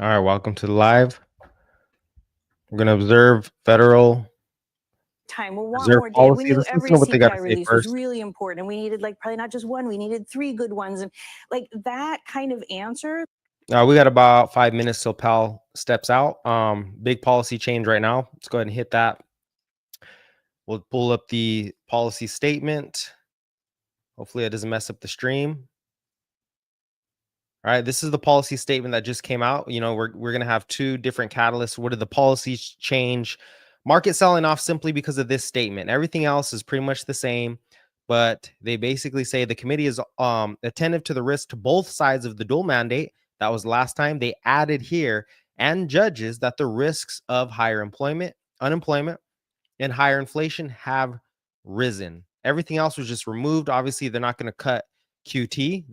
All right, welcome to the live. We're going to observe Federal time. We'll want Reserve more data. We policy. knew Let's every listen to what they got CPI to say release was first. really important, and we needed like probably not just one. We needed 3 good ones, and like that kind of answer. We got about 5 minutes till Powell steps out. Big policy change right now. Let's go ahead and hit that. We'll pull up the policy statement. Hopefully it doesn't mess up the stream. All right, this is the policy statement that just came out. You know, we're going to have 2 different catalysts. What did the policies change? Market selling off simply because of this statement. Everything else is pretty much the same, but they basically say the committee is attentive to the risk to both sides of the dual mandate. That was last time. They added here and judges that the risks of higher unemployment, and higher inflation have risen. Everything else was just removed. Obviously, they're not going to cut QT.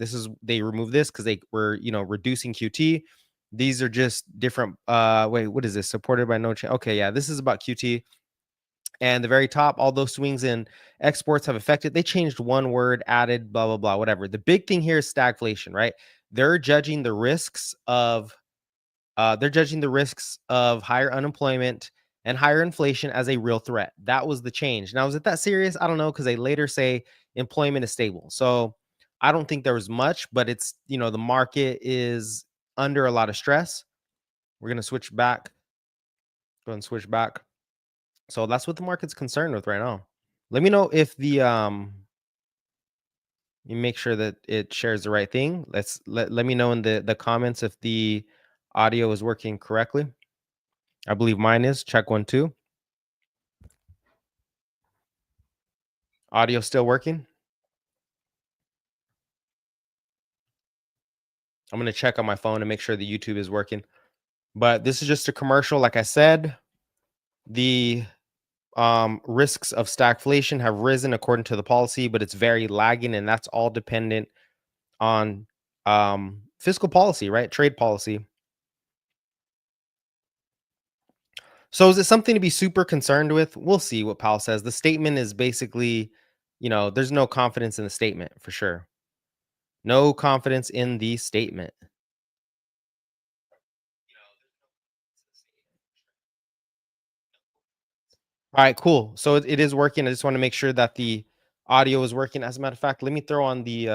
They removed this because they were, reducing QT. These are just different. Wait, what is this? Supported by no change. Okay, yeah, this is about QT. And the very top, all those swings in exports have affected. They changed one word, added, blah, blah, blah, whatever. The big thing here is stagflation, right? They're judging the risks of higher unemployment and higher inflation as a real threat. That was the change. Now, is it that serious? I don't know, because they later say employment is stable. So I don't think there was much, but it's, the market is under a lot of stress. We're going to switch back. Go ahead and switch back. So that's what the market's concerned with right now. Let me know if the you make sure that it shares the right thing. Let me know in the comments if the audio is working correctly. I believe mine is. Check 1 2. Audio still working? I'm going to check on my phone to make sure the YouTube is working. But this is just a commercial. Like I said, the risks of stagflation have risen according to the policy, but it's very lagging, and that's all dependent on fiscal policy, right? Trade policy. So is it something to be super concerned with? We'll see what Powell says. The statement is basically, there's no confidence in the statement for sure. No confidence in the statement. All right, cool. So it is working. I just want to make sure that the audio is working. As a matter of fact, let me throw on the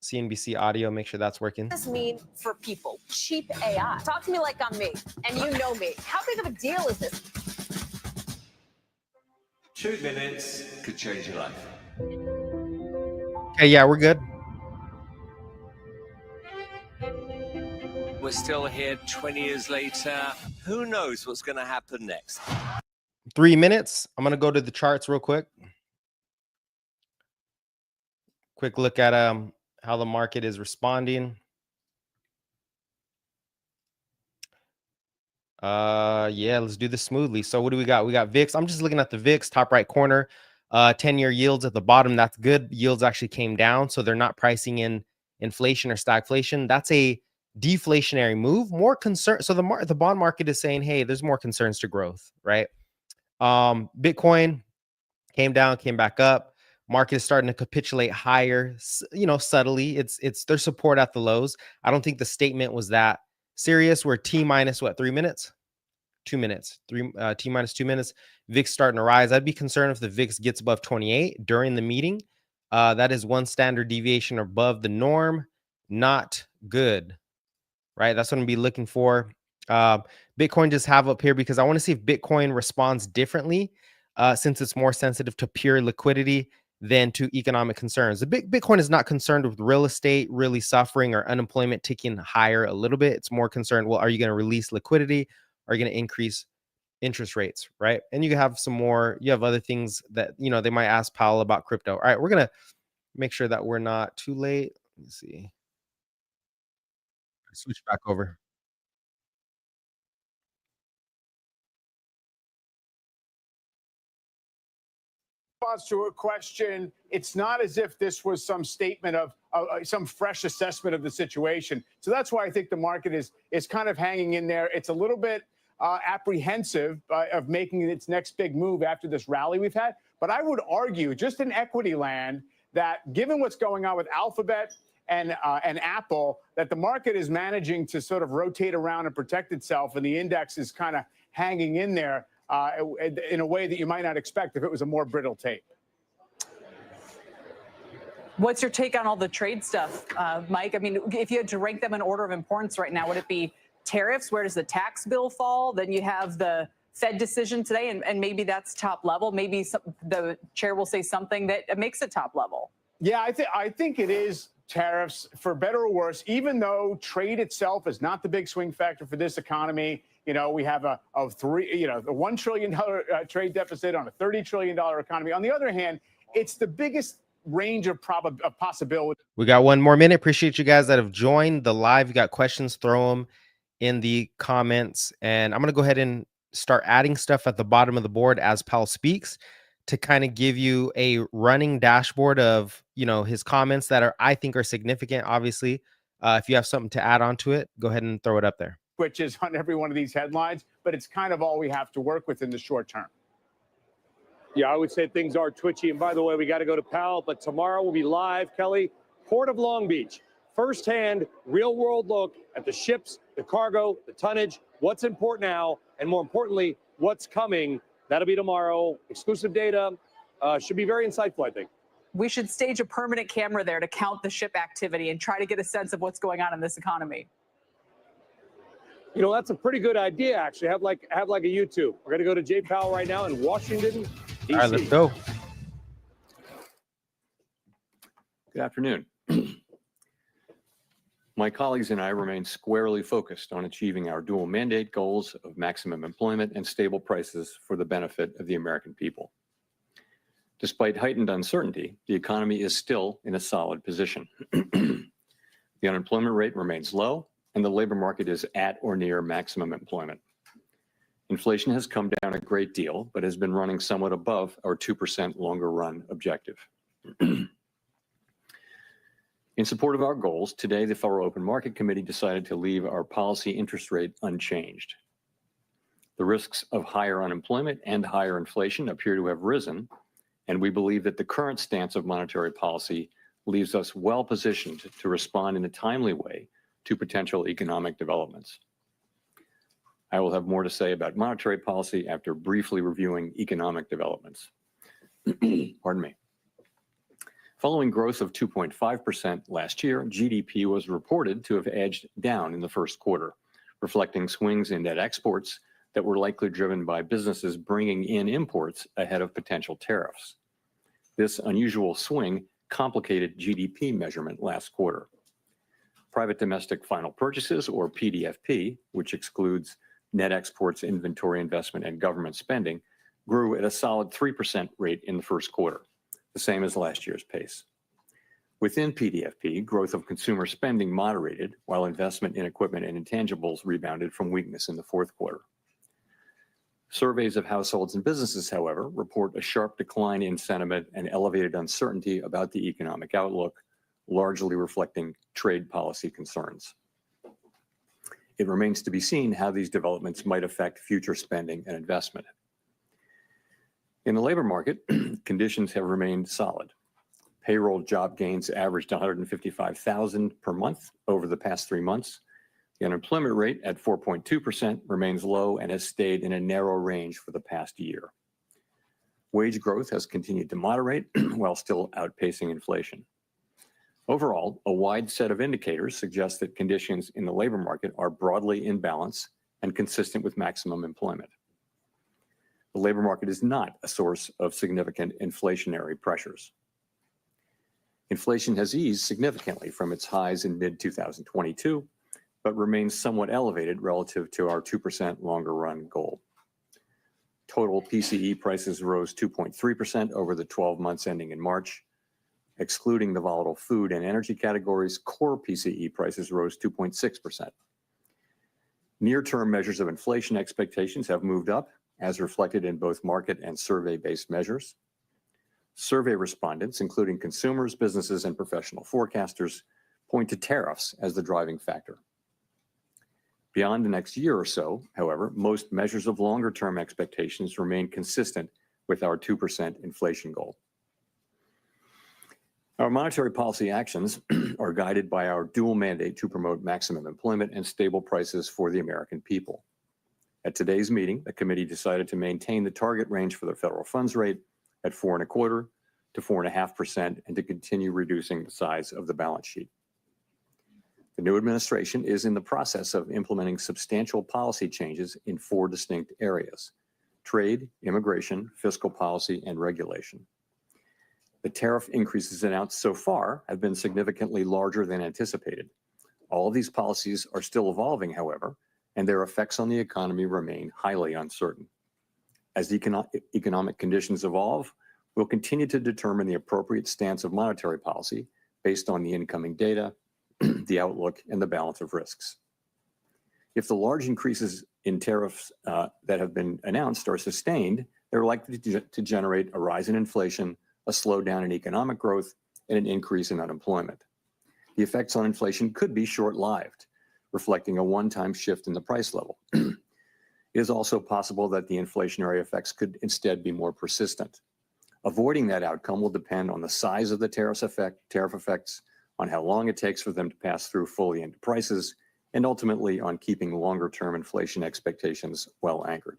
CNBC audio, make sure that's working. What does this mean for people? Cheap AI. Talk to me like I'm me, and you know me. How big of a deal is this? 2 minutes could change your life. Okay, yeah, we're good. We're still here 20 years later. Who knows what's going to happen next? 3 minutes. I'm going to go to the charts real quick. Quick look at how the market is responding. Yeah, let's do this smoothly. So what do we got? We got VIX. I'm just looking at the VIX top right corner. 10-year yields at the bottom. That's good. Yields actually came down, so they're not pricing in inflation or stagflation. That's a deflationary move. More concern. So the bond market is saying, hey, there's more concerns to growth, right? Bitcoin came down, came back up. Market is starting to capitulate higher, subtly. It's their support at the lows. I don't think the statement was that serious. We're T minus what, 3 minutes? 2 minutes. T minus 2 minutes. VIX starting to rise. I'd be concerned if the VIX gets above 28 during the meeting. That is 1 standard deviation above the norm. Not good, right? That's what I'm gonna be looking for. Bitcoin just have up here because I want to see if Bitcoin responds differently since it's more sensitive to pure liquidity than to economic concerns. The Bitcoin is not concerned with real estate really suffering or unemployment ticking higher a little bit. It's more concerned, well, are you going to release liquidity? Are you going to increase interest rates, right? And you have you have other things that, they might ask Powell about crypto. All right, we're going to make sure that we're not too late. Let me see. Switch back over. To a question, it's not as if this was some statement of some fresh assessment of the situation. So that's why I think the market is kind of hanging in there. It's a little bit apprehensive of making its next big move after this rally we've had. But I would argue, just in equity land, that given what's going on with Alphabet and Apple, that the market is managing to sort of rotate around and protect itself, and the index is kind of hanging in there in a way that you might not expect if it was a more brittle tape. What's your take on all the trade stuff, Mike? I mean, if you had to rank them in order of importance right now, would it be tariffs? Where does the tax bill fall? Then you have the Fed decision today, and maybe that's top level. Maybe the chair will say something that makes it top level. Yeah, I think it is tariffs, for better or worse, even though trade itself is not the big swing factor for this economy. You know, we have a $1 trillion trade deficit on a $30 trillion economy. On the other hand, it's the biggest range of possibility. We got one more minute. Appreciate you guys that have joined the live. You got questions, throw them in the comments. And I'm going to go ahead and start adding stuff at the bottom of the board as Powell speaks to kind of give you a running dashboard of, you know, his comments that I think are significant. Obviously, if you have something to add on to it, go ahead and throw it up there. Which is on every one of these headlines, but it's kind of all we have to work with in the short term. Yeah, I would say things are twitchy. And by the way, we got to go to Powell, but tomorrow we'll be live, Kelly, Port of Long Beach. Firsthand, real world look at the ships, the cargo, the tonnage, what's important now, and more importantly, what's coming. That'll be tomorrow. Exclusive data should be very insightful, I think. We should stage a permanent camera there to count the ship activity and try to get a sense of what's going on in this economy. You know, that's a pretty good idea, actually. Have like a YouTube. We're going to go to Jay Powell right now in Washington, D.C. All right, let's go. Good afternoon. My colleagues and I remain squarely focused on achieving our dual mandate goals of maximum employment and stable prices for the benefit of the American people. Despite heightened uncertainty, the economy is still in a solid position. The unemployment rate remains low, and the labor market is at or near maximum employment. Inflation has come down a great deal, but has been running somewhat above our 2% longer run objective. In support of our goals, today the Federal Open Market Committee decided to leave our policy interest rate unchanged. The risks of higher unemployment and higher inflation appear to have risen, and we believe that the current stance of monetary policy leaves us well positioned to respond in a timely way to potential economic developments. I will have more to say about monetary policy after briefly reviewing economic developments. Pardon me. Following growth of 2.5% last year, GDP was reported to have edged down in the first quarter, reflecting swings in net exports that were likely driven by businesses bringing in imports ahead of potential tariffs. This unusual swing complicated GDP measurement last quarter. Private domestic final purchases, or PDFP, which excludes net exports, inventory investment, and government spending, grew at a solid 3% rate in the first quarter, the same as last year's pace. Within PDFP, growth of consumer spending moderated, while investment in equipment and intangibles rebounded from weakness in the fourth quarter. Surveys of households and businesses, however, report a sharp decline in sentiment and elevated uncertainty about the economic outlook, largely reflecting trade policy concerns. It remains to be seen how these developments might affect future spending and investment. In the labor market, conditions have remained solid. Payroll job gains averaged 155,000 per month over the past 3 months. The unemployment rate at 4.2% remains low and has stayed in a narrow range for the past year. Wage growth has continued to moderate while still outpacing inflation. Overall, a wide set of indicators suggest that conditions in the labor market are broadly in balance and consistent with maximum employment. The labor market is not a source of significant inflationary pressures. Inflation has eased significantly from its highs in mid-2022, but remains somewhat elevated relative to our 2% longer run goal. Total PCE prices rose 2.3% over the 12 months ending in March. Excluding the volatile food and energy categories, core PCE prices rose 2.6%. Near-term measures of inflation expectations have moved up, as reflected in both market and survey-based measures. Survey respondents, including consumers, businesses, and professional forecasters, point to tariffs as the driving factor. Beyond the next year or so, however, most measures of longer-term expectations remain consistent with our 2% inflation goal. Our monetary policy actions are guided by our dual mandate to promote maximum employment and stable prices for the American people. At today's meeting, the committee decided to maintain the target range for the federal funds rate at 4.25% to 4.5% and to continue reducing the size of the balance sheet. The new administration is in the process of implementing substantial policy changes in 4 distinct areas: trade, immigration, fiscal policy, and regulation. The tariff increases announced so far have been significantly larger than anticipated. All of these policies are still evolving, however, and their effects on the economy remain highly uncertain. As economic conditions evolve, we'll continue to determine the appropriate stance of monetary policy based on the incoming data, the outlook, and the balance of risks. If the large increases in tariffs that have been announced are sustained, they're likely to generate a rise in inflation, a slowdown in economic growth, and an increase in unemployment. The effects on inflation could be short-lived, reflecting a one-time shift in the price level. It is also possible that the inflationary effects could instead be more persistent. Avoiding that outcome will depend on the size of the tariff effects, on how long it takes for them to pass through fully into prices, and ultimately on keeping longer-term inflation expectations well anchored.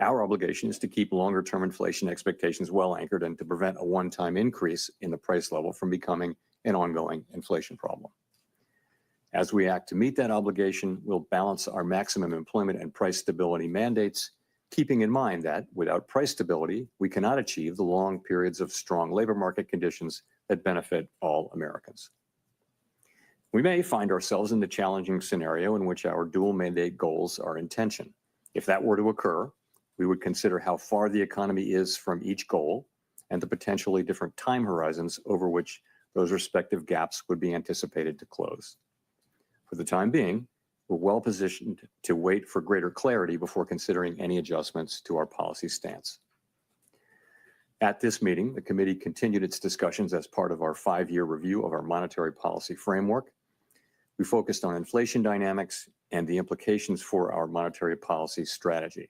Our obligation is to keep longer-term inflation expectations well anchored and to prevent a one-time increase in the price level from becoming an ongoing inflation problem. As we act to meet that obligation, we'll balance our maximum employment and price stability mandates, keeping in mind that without price stability, we cannot achieve the long periods of strong labor market conditions that benefit all Americans. We may find ourselves in the challenging scenario in which our dual mandate goals are in tension. If that were to occur, we would consider how far the economy is from each goal and the potentially different time horizons over which those respective gaps would be anticipated to close. For the time being, we're well positioned to wait for greater clarity before considering any adjustments to our policy stance. At this meeting, the committee continued its discussions as part of our 5-year review of our monetary policy framework. We focused on inflation dynamics and the implications for our monetary policy strategy.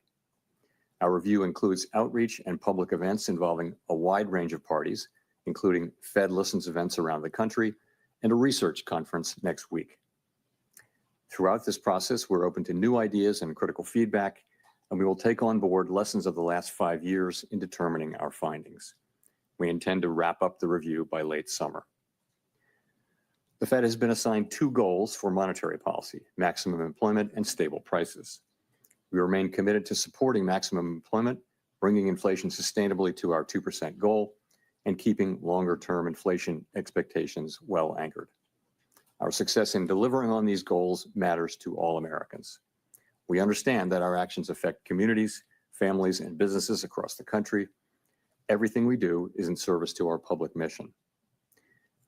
Our review includes outreach and public events involving a wide range of parties, including Fed Listens events around the country and a research conference next week. Throughout this process, we're open to new ideas and critical feedback, and we will take on board lessons of the last 5 years in determining our findings. We intend to wrap up the review by late summer. The Fed has been assigned 2 goals for monetary policy: maximum employment and stable prices. We remain committed to supporting maximum employment, bringing inflation sustainably to our 2% goal, and keeping longer-term inflation expectations well anchored. Our success in delivering on these goals matters to all Americans. We understand that our actions affect communities, families, and businesses across the country. Everything we do is in service to our public mission.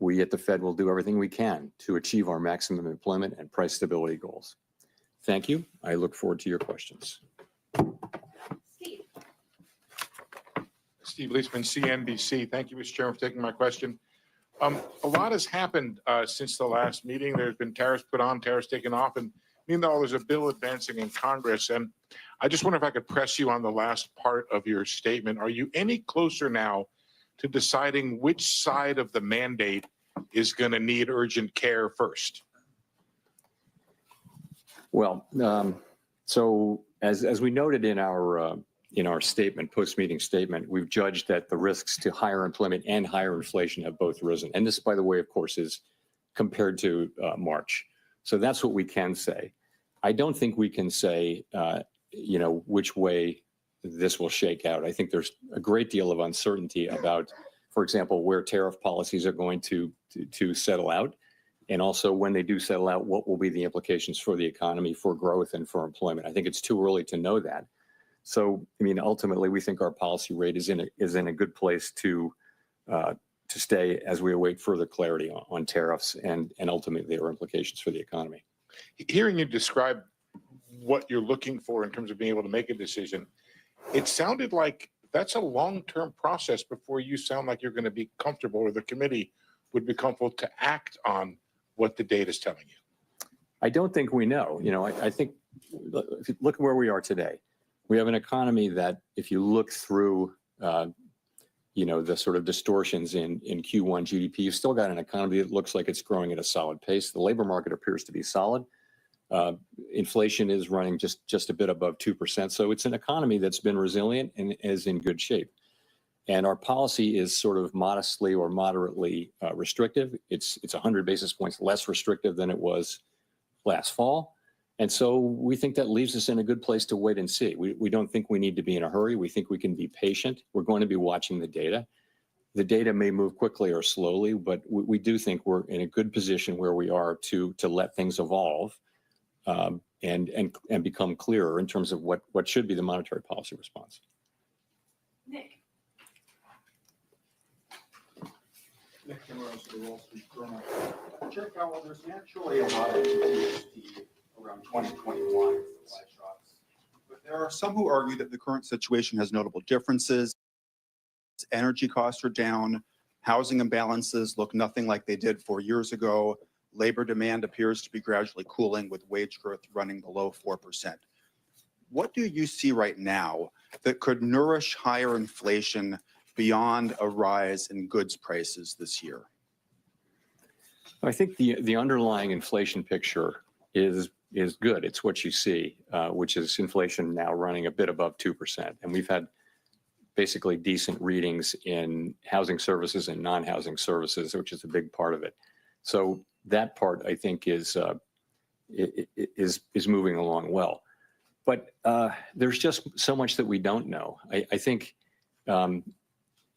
We at the Fed will do everything we can to achieve our maximum employment and price stability goals. Thank you. I look forward to your questions. Steve Leisman, CNBC. Thank you, Mr. Chairman, for taking my question. A lot has happened since the last meeting. There's been tariffs put on, tariffs taken off, and meanwhile, there's a bill advancing in Congress. And I just wonder if I could press you on the last part of your statement. Are you any closer now to deciding which side of the mandate is going to need urgent care first? Well, so as we noted in our statement, post-meeting statement, we've judged that the risks to higher employment and higher inflation have both risen. And this, by the way, of course, is compared to March. So that's what we can say. I don't think we can say, which way this will shake out. I think there's a great deal of uncertainty about, for example, where tariff policies are going to settle out. And also when they do settle out, what will be the implications for the economy, for growth, and for employment? I think it's too early to know that. So, I mean, ultimately, we think our policy rate is in a good place to stay as we await further clarity on tariffs and ultimately their implications for the economy. Hearing you describe what you're looking for in terms of being able to make a decision, it sounded like that's a long-term process before you sound like you're going to be comfortable, or the committee would be comfortable to act on what the data is telling you. I don't think we know. I think if you look where we are today, we have an economy that, if you look through, the sort of distortions in Q1 GDP. You've still got an economy that looks like it's growing at a solid pace. The labor market appears to be solid. Inflation is running just a bit above 2%. So it's an economy that's been resilient and is in good shape. And our policy is sort of modestly or moderately restrictive. It's 100 basis points less restrictive than it was last fall. And so we think that leaves us in a good place to wait and see. We don't think we need to be in a hurry. We think we can be patient. We're going to be watching the data. The data may move quickly or slowly, but we do think we're in a good position where we are to let things evolve and become clearer in terms of what should be the monetary policy response. Nick. Nick Timmeros of the Wall Street Journal. Chair Powell, there's naturally a lot of PTSD around 2021 supply shocks, but there are some who argue that the current situation has notable differences. Energy costs are down, housing imbalances look nothing like they did 4 years ago, labor demand appears to be gradually cooling with wage growth running below 4%. What do you see right now that could nourish higher inflation beyond a rise in goods prices this year? I think the underlying inflation picture is good. It's what you see, which is inflation now running a bit above 2%. And we've had basically decent readings in housing services and non-housing services, which is a big part of it. So that part, I think, is moving along well. But there's just so much that we don't know. I think,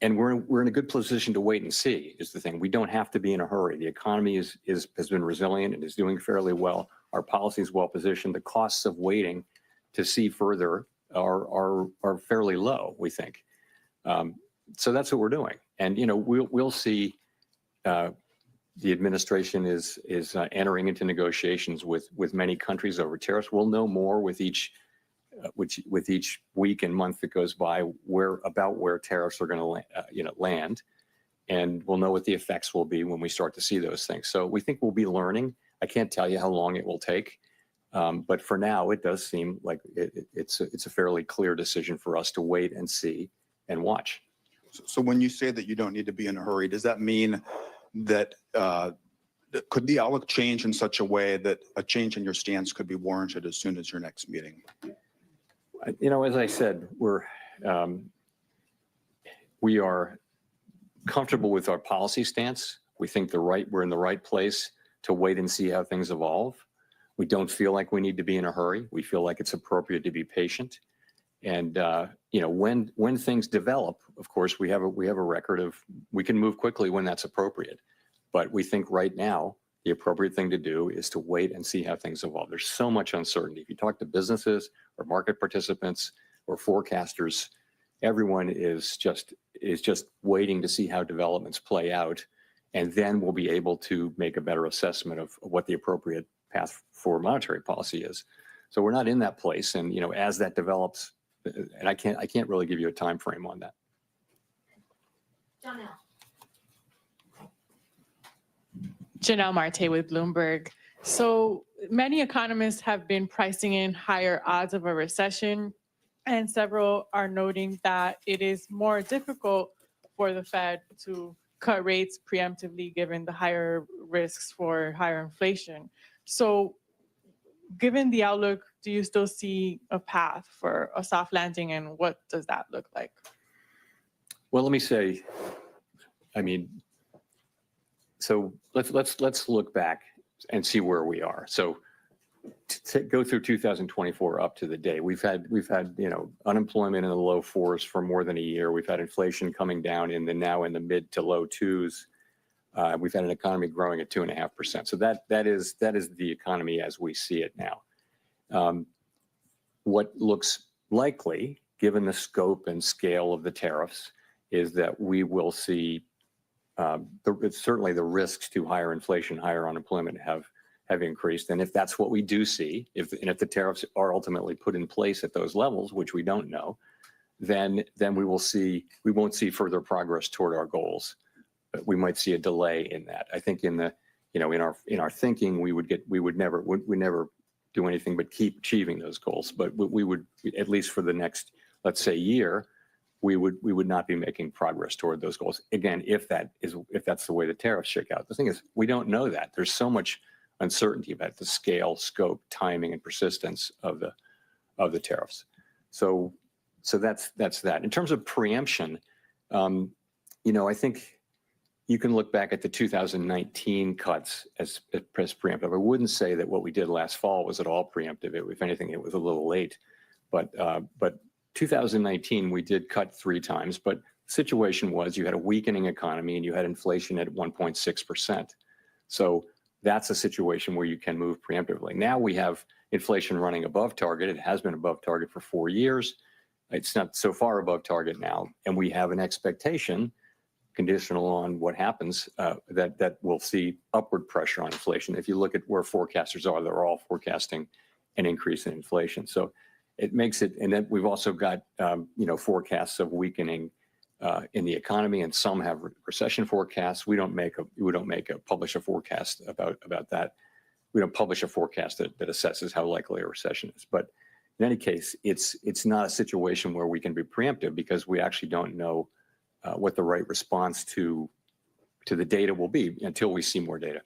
and we're in a good position to wait and see is the thing. We don't have to be in a hurry. The economy has been resilient and is doing fairly well. Our policy is well positioned. The costs of waiting to see further are fairly low, we think. So that's what we're doing. And we'll see. The administration is entering into negotiations with many countries over tariffs. We'll know more with each week and month that goes by where tariffs are going to land, and we'll know what the effects will be when we start to see those things. So we think we'll be learning. I can't tell you how long it will take, but for now, it does seem like it's a fairly clear decision for us to wait and see and watch. So when you say that you don't need to be in a hurry, does that mean that could the outlook change in such a way that a change in your stance could be warranted as soon as your next meeting? As I said, we are comfortable with our policy stance. We think we're in the right place to wait and see how things evolve. We don't feel like we need to be in a hurry. We feel like it's appropriate to be patient. And when things develop, of course, we have a record of we can move quickly when that's appropriate. But we think right now the appropriate thing to do is to wait and see how things evolve. There's so much uncertainty. If you talk to businesses or market participants or forecasters, everyone is just waiting to see how developments play out, and then we'll be able to make a better assessment of what the appropriate path for monetary policy is. So we're not in that place, and as that develops, and I can't really give you a time frame on that. Janelle Marte with Bloomberg. So many economists have been pricing in higher odds of a recession, and several are noting that it is more difficult for the Fed to cut rates preemptively given the higher risks for higher inflation. So given the outlook, do you still see a path for a soft landing, and what does that look like? Well, let me say, so let's look back and see where we are. So to go through 2024 up to the day, we've had unemployment in the low 4s for more than a year. We've had inflation coming down now in the mid to low 2s. We've had an economy growing at 2.5%. So that is the economy as we see it now. What looks likely, given the scope and scale of the tariffs, is that we will see certainly the risks to higher inflation, higher unemployment have increased. And if that's what we do see, if the tariffs are ultimately put in place at those levels, which we don't know, then we won't see further progress toward our goals. But we might see a delay in that. I think in our thinking, we never do anything but keep achieving those goals. But we would, at least for the next, let's say, year, we would not be making progress toward those goals. Again, if that's the way the tariffs shake out. The thing is, we don't know that. There's so much uncertainty about the scale, scope, timing, and persistence of the tariffs. So that's that. In terms of preemption, I think you can look back at the 2019 cuts as preemptive. I wouldn't say that what we did last fall was at all preemptive. If anything, it was a little late. But 2019, we did cut 3 times. But the situation was you had a weakening economy and you had inflation at 1.6%. So that's a situation where you can move preemptively. Now we have inflation running above target. It has been above target for 4 years. It's not so far above target now. And we have an expectation, conditional on what happens, that we'll see upward pressure on inflation. If you look at where forecasters are, they're all forecasting an increase in inflation. So it makes it, and then we've also got forecasts of weakening in the economy, and some have recession forecasts. We don't publish a forecast about that. We don't publish a forecast that assesses how likely a recession is. But in any case, it's not a situation where we can be preemptive because we actually don't know what the right response to the data will be until we see more data.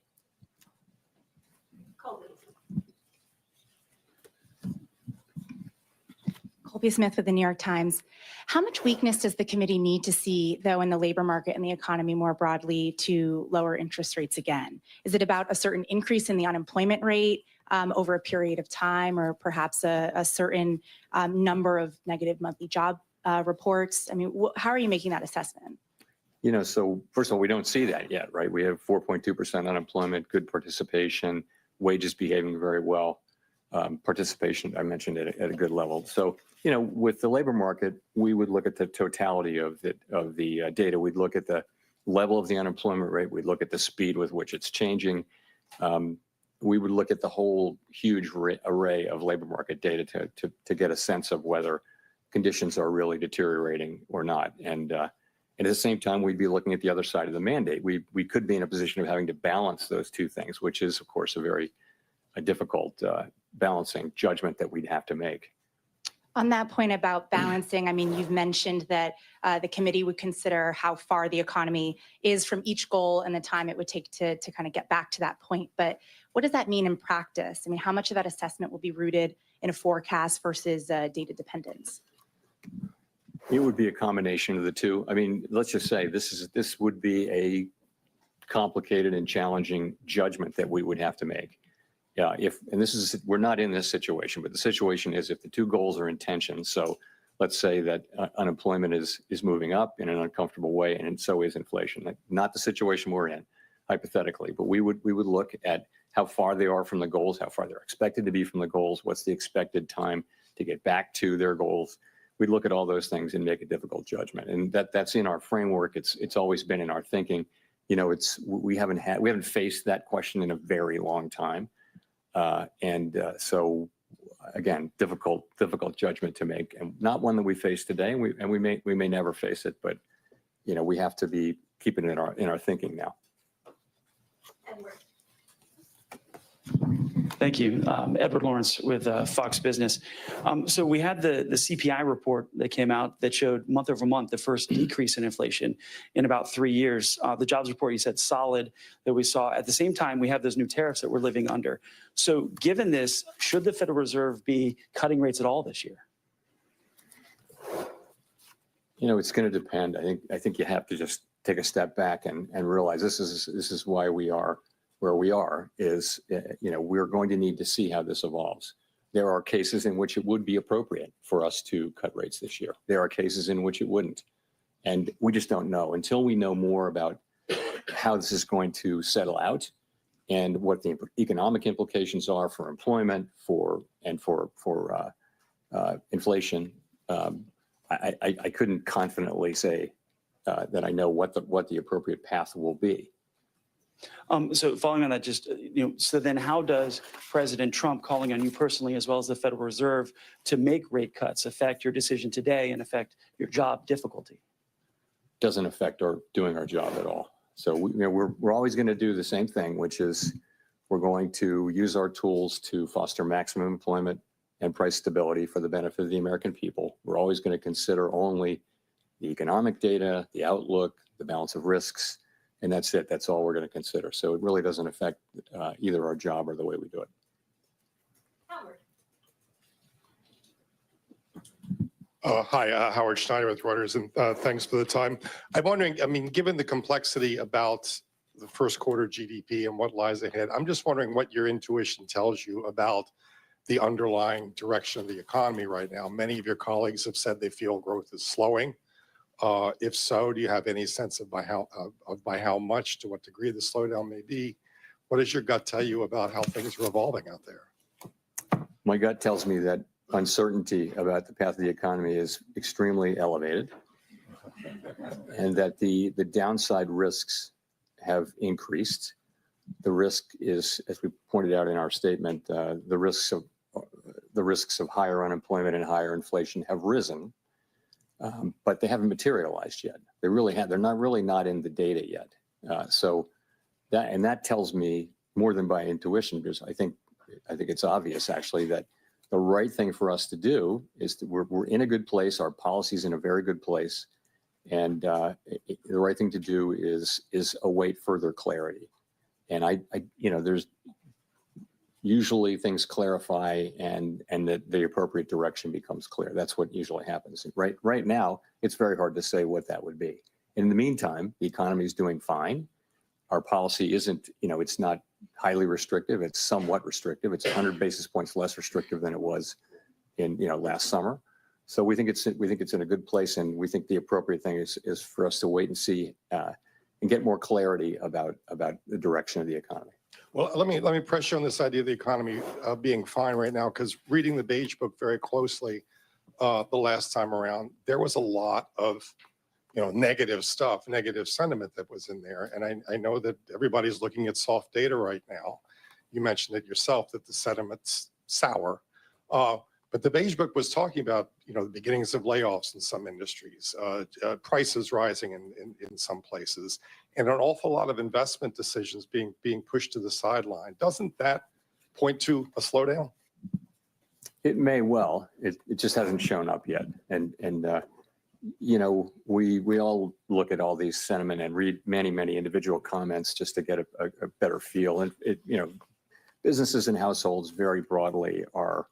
Colby Smith with the New York Times. How much weakness does the committee need to see, though, in the labor market and the economy more broadly to lower interest rates again? Is it about a certain increase in the unemployment rate over a period of time, or perhaps a certain number of negative monthly job reports? I mean, how are you making that assessment? So first of all, we don't see that yet, right? We have 4.2% unemployment, good participation, wages behaving very well, participation, I mentioned, at a good level. So, with the labor market, we would look at the totality of the data. We'd look at the level of the unemployment rate. We'd look at the speed with which it's changing. We would look at the whole huge array of labor market data to get a sense of whether conditions are really deteriorating or not. And at the same time, we'd be looking at the other side of the mandate. We could be in a position of having to balance those two things, which is, of course, a difficult balancing judgment that we'd have to make. On that point about balancing, I mean, you've mentioned that the committee would consider how far the economy is from each goal and the time it would take to kind of get back to that point. But what does that mean in practice? I mean, how much of that assessment will be rooted in a forecast versus data dependence? It would be a combination of the two. I mean, let's just say this would be a complicated and challenging judgment that we would have to make. Yeah, we're not in this situation, but the situation is if the two goals are in tension. So let's say that unemployment is moving up in an uncomfortable way, and so is inflation. Not the situation we're in, hypothetically, but we would look at how far they are from the goals, how far they're expected to be from the goals, what's the expected time to get back to their goals. We'd look at all those things and make a difficult judgment, and that's in our framework. It's always been in our thinking. We haven't faced that question in a very long time. So again, difficult judgment to make, and not one that we face today, and we may never face it, but we have to be keeping it in our thinking now. Thank you. Edward Lawrence with Fox Business. So we had the CPI report that came out that showed month over month the first decrease in inflation in about 3 years. The jobs report, you said, solid, that we saw. At the same time, we have those new tariffs that we're living under. So given this, should the Federal Reserve be cutting rates at all this year? It's going to depend. I think you have to just take a step back and realize this is why we are where we are. Is we're going to need to see how this evolves. There are cases in which it would be appropriate for us to cut rates this year. There are cases in which it wouldn't, and we just don't know until we know more about how this is going to settle out and what the economic implications are for employment, for inflation. I couldn't confidently say that I know what the appropriate path will be. So following on that, so then how does President Trump calling on you personally, as well as the Federal Reserve, to make rate cuts affect your decision today and affect your job difficulty? Doesn't affect our doing our job at all. So we're always going to do the same thing, which is we're going to use our tools to foster maximum employment and price stability for the benefit of the American people. We're always going to consider only the economic data, the outlook, the balance of risks, and that's it. That's all we're going to consider. So it really doesn't affect either our job or the way we do it. Howard. Hi, Howard Schneider with Reuters, and thanks for the time. I'm wondering, I mean, given the complexity about the first quarter GDP and what lies ahead, I'm just wondering what your intuition tells you about the underlying direction of the economy right now. Many of your colleagues have said they feel growth is slowing. If so, do you have any sense of by how much, to what degree the slowdown may be? What does your gut tell you about how things are evolving out there? My gut tells me that uncertainty about the path of the economy is extremely elevated, and that the downside risks have increased. The risk is, as we pointed out in our statement, the risks of higher unemployment and higher inflation have risen, but they haven't materialized yet. They're not really in the data yet. So that tells me more than by intuition, because I think it's obvious actually that the right thing for us to do is we're in a good place. Our policy's in a very good place, and the right thing to do is await further clarity. And I there's usually things clarify and the appropriate direction becomes clear. That's what usually happens. Right now, it's very hard to say what that would be. In the meantime, the economy is doing fine. Our policy isn't, it's not highly restrictive. It's somewhat restrictive. It's 100 basis points less restrictive than it was in, last summer. So we think it's in a good place, and we think the appropriate thing is for us to wait and see and get more clarity about the direction of the economy. Well, let me press you on this idea of the economy being fine right now, because reading the Beige Book very closely the last time around, there was a lot of negative stuff, negative sentiment that was in there. And I know that everybody's looking at soft data right now. You mentioned it yourself that the sentiment's sour. But the Beige Book was talking about, the beginnings of layoffs in some industries, prices rising in some places, and an awful lot of investment decisions being pushed to the sideline. Doesn't that point to a slowdown? It may well. It just hasn't shown up yet. And we all look at all these sentiment and read many individual comments just to get a better feel. And businesses and households very broadly are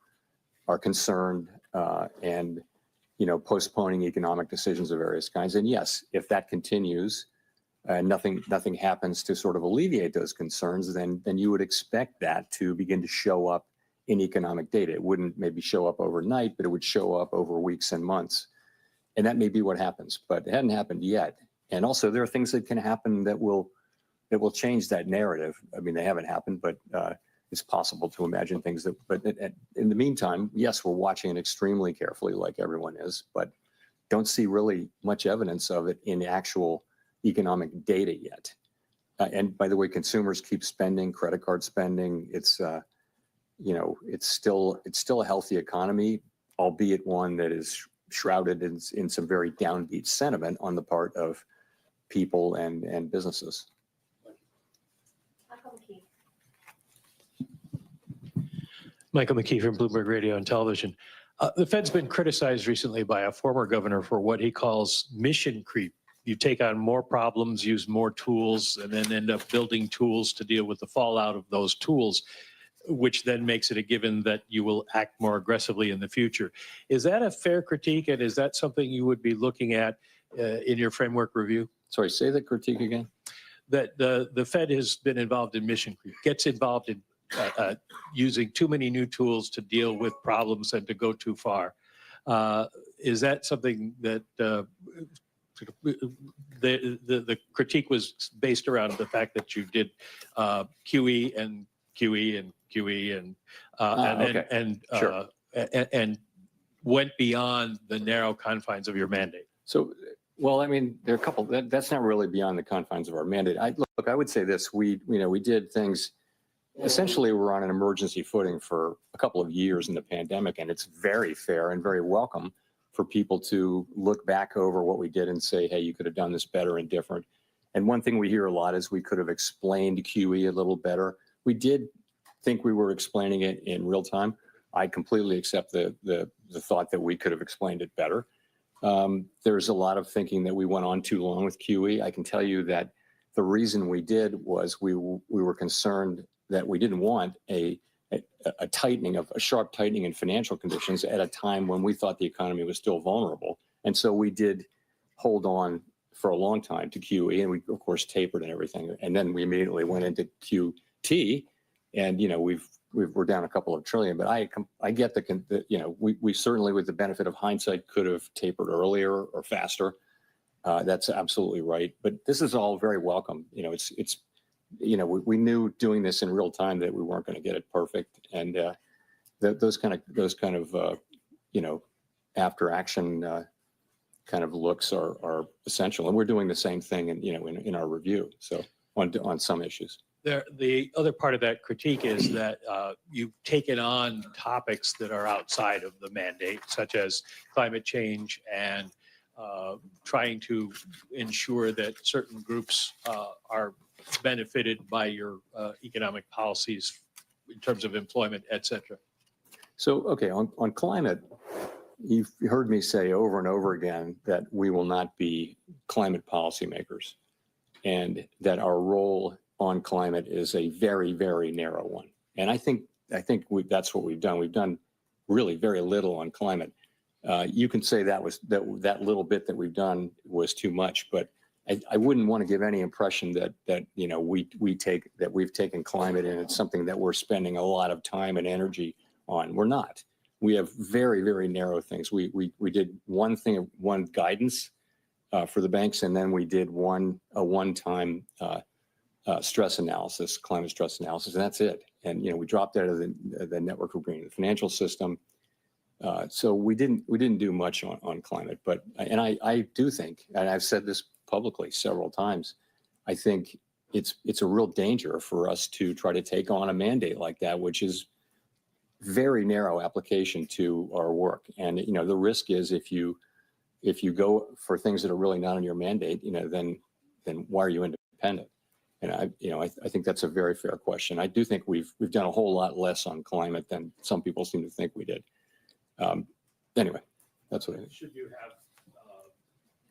concerned and postponing economic decisions of various kinds. And yes, if that continues and nothing happens to sort of alleviate those concerns, then you would expect that to begin to show up in economic data. It wouldn't maybe show up overnight, but it would show up over weeks and months. And that may be what happens, but it hadn't happened yet. And also there are things that can happen that will change that narrative. I mean, they haven't happened, but it's possible to imagine things but in the meantime, yes, we're watching it extremely carefully like everyone is, but don't see really much evidence of it in actual economic data yet. And by the way, consumers keep spending, credit card spending. It's still a healthy economy, albeit one that is shrouded in some very downbeat sentiment on the part of people and businesses. Michael McKee from Bloomberg Radio and Television. The Fed's been criticized recently by a former governor for what he calls mission creep. You take on more problems, use more tools, and then end up building tools to deal with the fallout of those tools, which then makes it a given that you will act more aggressively in the future. Is that a fair critique, and is that something you would be looking at in your framework review? Sorry, say the critique again. That the Fed has been involved in mission creep, gets involved in using too many new tools to deal with problems and to go too far. Is that something that the critique was based around the fact that you did QE and QE and QE and went beyond the narrow confines of your mandate? So, well, I mean, there are a couple. That's not really beyond the confines of our mandate. I would say this: we did things. Essentially, we're on an emergency footing for a couple of years in the pandemic, and it's very fair and very welcome for people to look back over what we did and say, hey, you could have done this better and different. And one thing we hear a lot is we could have explained QE a little better. We did think we were explaining it in real time. I completely accept the thought that we could have explained it better. There's a lot of thinking that we went on too long with QE. I can tell you that the reason we did was we were concerned that we didn't want a sharp tightening in financial conditions at a time when we thought the economy was still vulnerable. And so we did hold on for a long time to QE, and we of course tapered and everything. And then we immediately went into QT, and we're down a couple of trillion. But I get we certainly, with the benefit of hindsight, could have tapered earlier or faster. That's absolutely right. But this is all very welcome. We knew doing this in real time that we weren't going to get it perfect, and those kind of after action kind of looks are essential, and we're doing the same thing in our review. So on some issues. The other part of that critique is that you've taken on topics that are outside of the mandate, such as climate change and trying to ensure that certain groups are benefited by your economic policies in terms of employment, et cetera. So, okay, on climate, you've heard me say over and over again that we will not be climate policymakers, and that our role on climate is a very, very narrow one. And I think that's what we've done. We've done really very little on climate. You can say that little bit that we've done was too much, but I wouldn't want to give any impression that we've taken climate and it's something that we're spending a lot of time and energy on. We're not. We have very, very narrow things. We did one thing, one guidance for the banks, and then we did a one-time stress analysis, climate stress analysis, and that's it. And we dropped out of the network agreement, the financial system. So we didn't do much on climate, but I do think, and I've said this publicly several times, I think it's a real danger for us to try to take on a mandate like that, which is very narrow application to our work. And the risk is if you go for things that are really not on your mandate, then why are you independent? And I think that's a very fair question. I do think we've done a whole lot less on climate than some people seem to think we did. Anyway, that's what I think. Should you have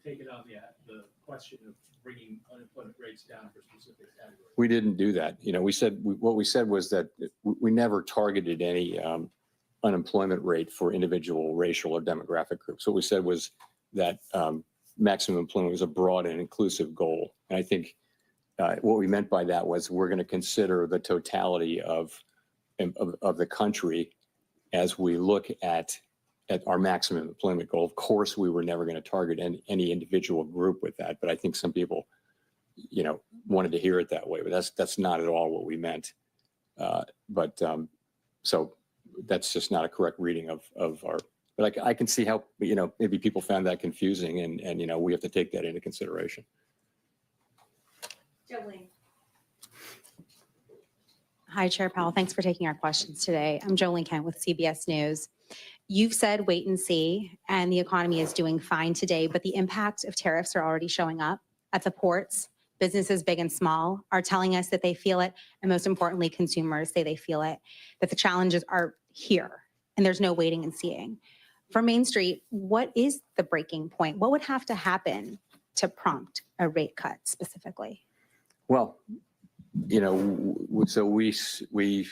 taken on the question of bringing unemployment rates down for specific categories? We didn't do that. What we said was that we never targeted any unemployment rate for individual racial or demographic groups. What we said was that maximum employment was a broad and inclusive goal. And I think what we meant by that was we're going to consider the totality of the country as we look at our maximum employment goal. Of course, we were never going to target any individual group with that, but I think some people, wanted to hear it that way, but that's not at all what we meant. So that's just not a correct reading of our, but I can see how, maybe people found that confusing, and we have to take that into consideration. Jolene. Hi, Chair Powell. Thanks for taking our questions today. I'm Jolene Kent with CBS News. You've said wait and see, and the economy is doing fine today, but the impact of tariffs are already showing up at the ports. Businesses big and small are telling us that they feel it, and most importantly, consumers say they feel it, that the challenges are here, and there's no waiting and seeing. For Main Street, what is the breaking point? What would have to happen to prompt a rate cut specifically? Well, so we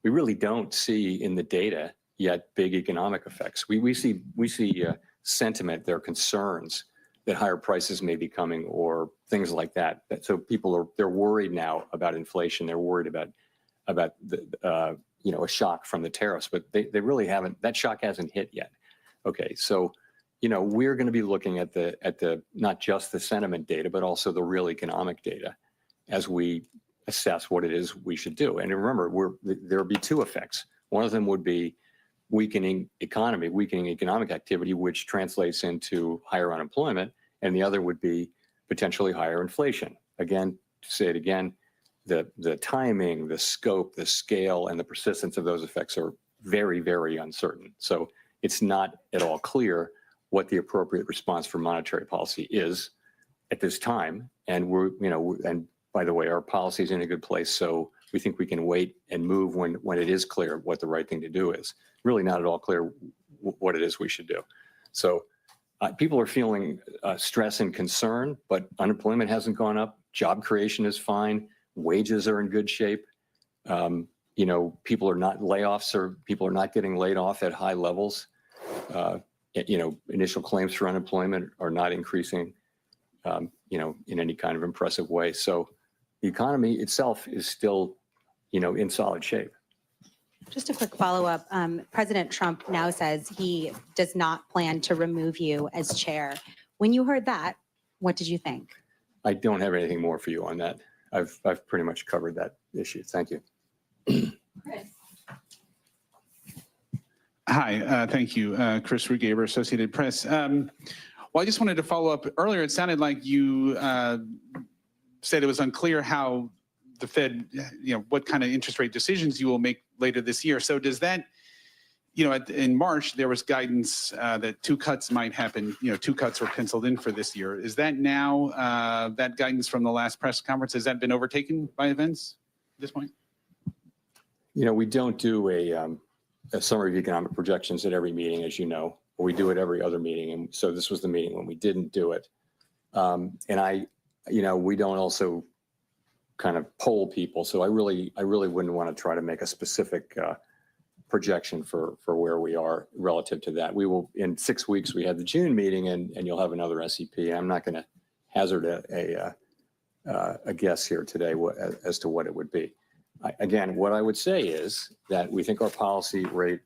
really don't see in the data yet big economic effects. We see sentiment, there are concerns that higher prices may be coming or things like that. So they're worried now about inflation. They're worried about the a shock from the tariffs, but they really haven't. That shock hasn't hit yet. Okay, so we're going to be looking at the not just the sentiment data, but also the real economic data as we assess what it is we should do. And remember, there will be two effects. One of them would be weakening economic activity, which translates into higher unemployment, and the other would be potentially higher inflation. Again, to say it again, the timing, the scope, the scale, and the persistence of those effects are very, very uncertain. So it's not at all clear what the appropriate response for monetary policy is at this time. And and by the way, our policy is in a good place, so we think we can wait and move when it is clear what the right thing to do is. Really not at all clear what it is we should do. So People are feeling stress and concern, but unemployment hasn't gone up. Job creation is fine. Wages are in good shape. People are not layoffs, or people are not getting laid off at high levels. Initial claims for unemployment are not increasing, in any kind of impressive way. So the economy itself is still, in solid shape. Just a quick follow-up. President Trump now says he does not plan to remove you as chair. When you heard that, what did you think? I don't have anything more for you on that. I've pretty much covered that issue. Thank you. Hi, thank you. Chris Rugaber, Associated Press. Well, I just wanted to follow up. Earlier, it sounded like you said it was unclear how the Fed, what kind of interest rate decisions you will make later this year. So does that, in March, there was guidance that 2 cuts might happen. 2 cuts were penciled in for this year. Is that now, that guidance from the last press conference, has that been overtaken by events at this point? We don't do a summary of economic projections at every meeting, as you know. We do it every other meeting. And so this was the meeting when we didn't do it. We don't also kind of poll people. So I really wouldn't want to try to make a specific projection for where we are relative to that. We will, in 6 weeks, we have the June meeting and you'll have another SEP. I'm not going to hazard a guess here today as to what it would be. Again, what I would say is that we think our policy rate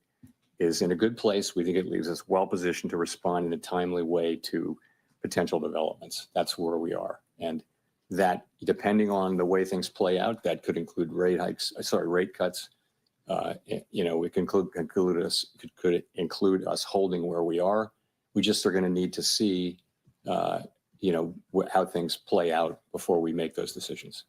is in a good place. We think it leaves us well positioned to respond in a timely way to potential developments. That's where we are. And that, depending on the way things play out, that could include rate cuts. It could include us holding where we are. We just are going to need to see, how things play out before we make those decisions.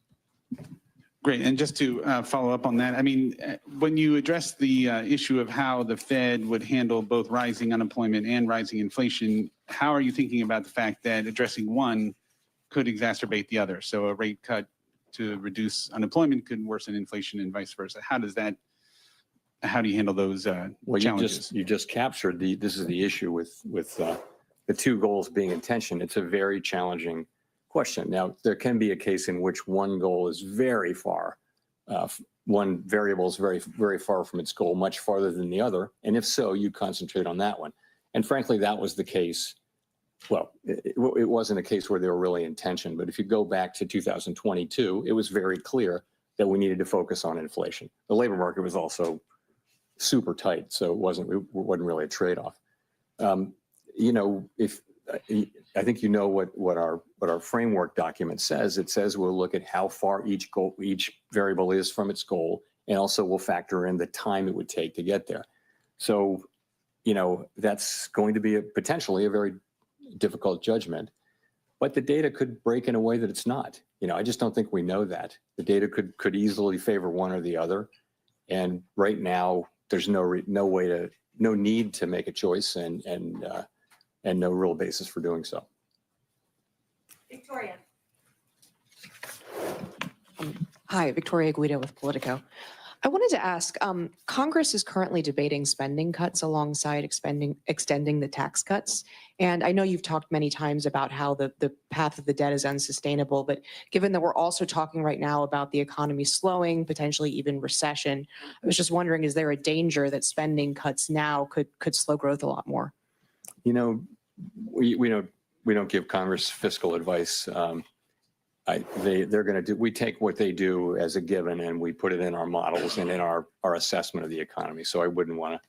Great. And just to follow up on that, I mean, when you address the issue of how the Fed would handle both rising unemployment and rising inflation, how are you thinking about the fact that addressing one could exacerbate the other? So a rate cut to reduce unemployment could worsen inflation and vice versa. How do you handle those challenges? You just captured this is the issue with the 2 goals being in tension. It's a very challenging question. Now, there can be a case in which one goal is very far, one variable is very, very far from its goal, much farther than the other. And if so, you concentrate on that one. And frankly, that was the case. Well, it wasn't a case where they were really in tension, but if you go back to 2022, it was very clear that we needed to focus on inflation. The labor market was also super tight, so it wasn't really a trade-off. I think what our framework document says. It says we'll look at how far each variable is from its goal, and also we'll factor in the time it would take to get there. So, that's going to be potentially a very difficult judgment, but the data could break in a way that it's not. I just don't think we know that. The data could easily favor one or the other, and right now there's no need to make a choice, and no real basis for doing so. Victoria. Hi, Victoria Guido with Politico. I wanted to ask, Congress is currently debating spending cuts alongside extending the tax cuts. And I know you've talked many times about how the path of the debt is unsustainable, but given that we're also talking right now about the economy slowing, potentially even recession, I was just wondering, is there a danger that spending cuts now could slow growth a lot more? We don't give Congress fiscal advice. We take what they do as a given and we put it in our models and in our assessment of the economy. So I wouldn't want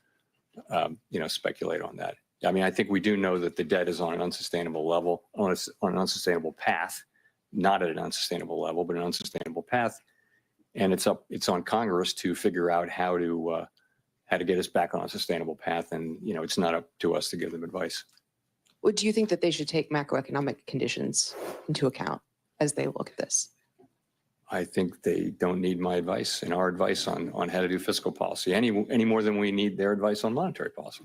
to, speculate on that. I mean, I think we do know that the debt is on an unsustainable level, on an unsustainable path, not at an unsustainable level, but an unsustainable path. And it's on Congress to figure out how to get us back on a sustainable path. And, it's not up to us to give them advice. Do you think that they should take macroeconomic conditions into account as they look at this? I think they don't need my advice and our advice on how to do fiscal policy any more than we need their advice on monetary policy.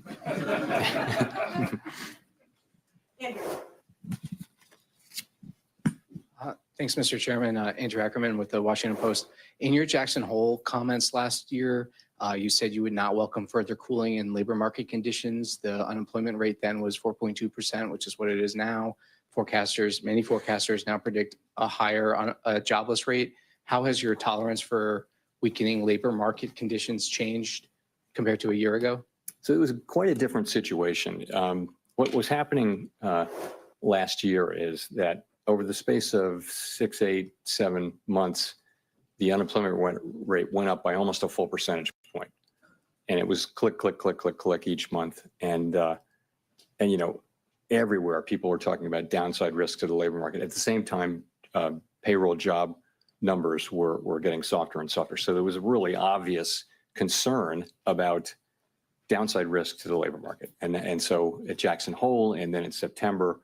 Thanks, Mr. Chairman. Andrew Ackerman with the Washington Post. In your Jackson Hole comments last year, You said you would not welcome further cooling in labor market conditions. The unemployment rate then was 4.2%, which is what it is now. Many forecasters now predict a higher jobless rate. How has your tolerance for weakening labor market conditions changed compared to a year ago? So it was quite a different situation. What was happening last year is that over the space of 6, 8, 7 months, the unemployment rate went up by almost a full percentage point. And it was click, click, click, click, click each month. And you know, everywhere people were talking about downside risks to the labor market. At the same time, payroll job numbers were getting softer and softer. So there was a really obvious concern about downside risk to the labor market. And so at Jackson Hole and then in September,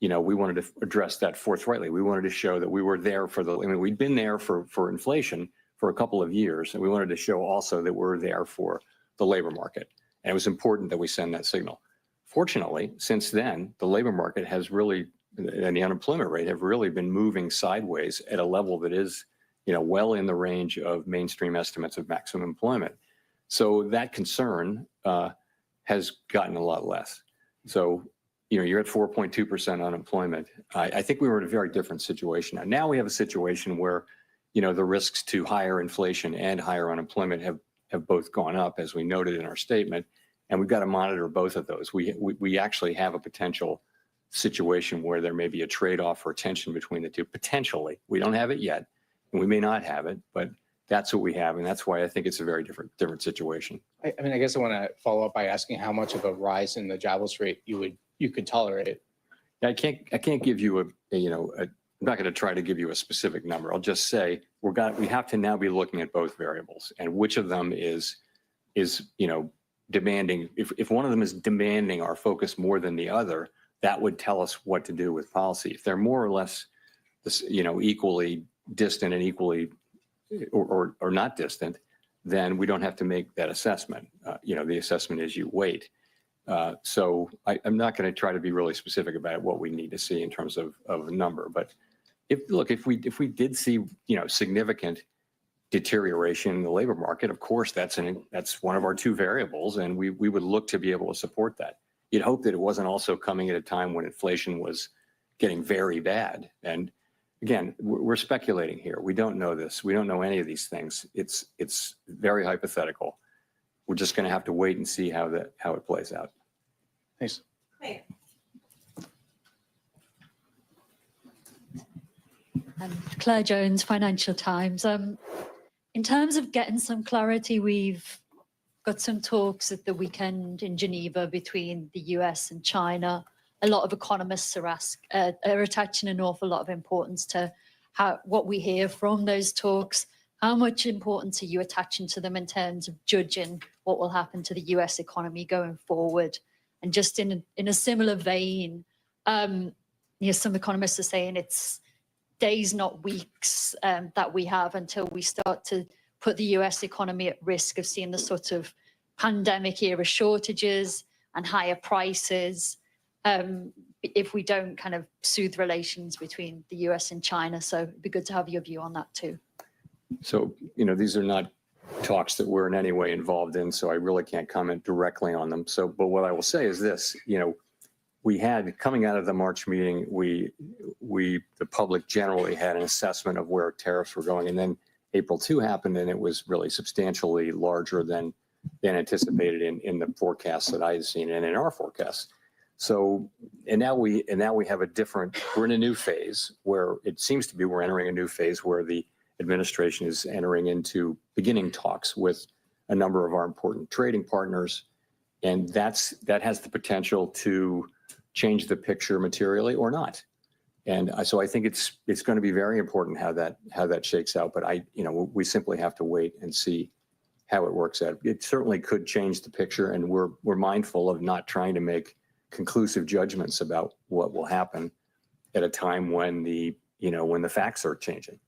you know, we wanted to address that forthrightly. We wanted to show that we were there we'd been there for inflation for a couple of years. And we wanted to show also that we're there for the labor market. And it was important that we send that signal. Fortunately, since then, the labor market has really, and the unemployment rate have really been moving sideways at a level that is, you know, well in the range of mainstream estimates of maximum employment. So that concern has gotten a lot less. So, you know, you're at 4.2% unemployment. I think we were in a very different situation. Now we have a situation where, you know, the risks to higher inflation and higher unemployment have both gone up, as we noted in our statement, and we've got to monitor both of those. We actually have a potential situation where there may be a trade-off or tension between the two, potentially. We don't have it yet, and we may not have it, but that's what we have, and that's why I think it's a very different situation. I mean, I guess I want to follow up by asking how much of a rise in the jobless rate you could tolerate. I can't give you I'm not going to try to give you a specific number. I'll just say we have to now be looking at both variables and which of them is you know, demanding. If one of them is demanding our focus more than the other, that would tell us what to do with policy. If they're more or less, you know, equally distant and equally or not distant, then we don't have to make that assessment. You know, the assessment is you wait. So I'm not going to try to be really specific about what we need to see in terms of a number. But if we did see, you know, significant deterioration in the labor market, of course, that's one of our two variables, and we would look to be able to support that. You'd hope that it wasn't also coming at a time when inflation was getting very bad. And again, we're speculating here. We don't know this. We don't know any of these things. It's very hypothetical. We're just going to have to wait and see how it plays out. Thanks. Claire Jones, Financial Times. In terms of getting some clarity, we've got some talks at the weekend in Geneva between the US and China. A lot of economists are attaching an awful lot of importance to what we hear from those talks. How much importance are you attaching to them in terms of judging what will happen to the US economy going forward? And just in a similar vein, you know, some economists are saying it's days, not weeks, that we have until we start to put the US economy at risk of seeing the sort of pandemic era shortages and higher prices if we don't kind of soothe relations between the US and China. So it'd be good to have your view on that too. So, you know, these are not talks that we're in any way involved in, so I really can't comment directly on them. So, but what I will say is this, you know, we had, coming out of the March meeting, the public generally had an assessment of where tariffs were going, and then April 2 happened, and it was really substantially larger than anticipated in the forecasts that I had seen and in our forecasts. So, and now we have we're in a new phase where it seems to be we're entering a new phase where the administration is beginning talks with a number of our important trading partners, and that has the potential to change the picture materially or not. And so I think it's going to be very important how that shakes out. But we simply have to wait and see how it works out. It certainly could change the picture, and we're mindful of not trying to make conclusive judgments about what will happen at a time when the facts are changing.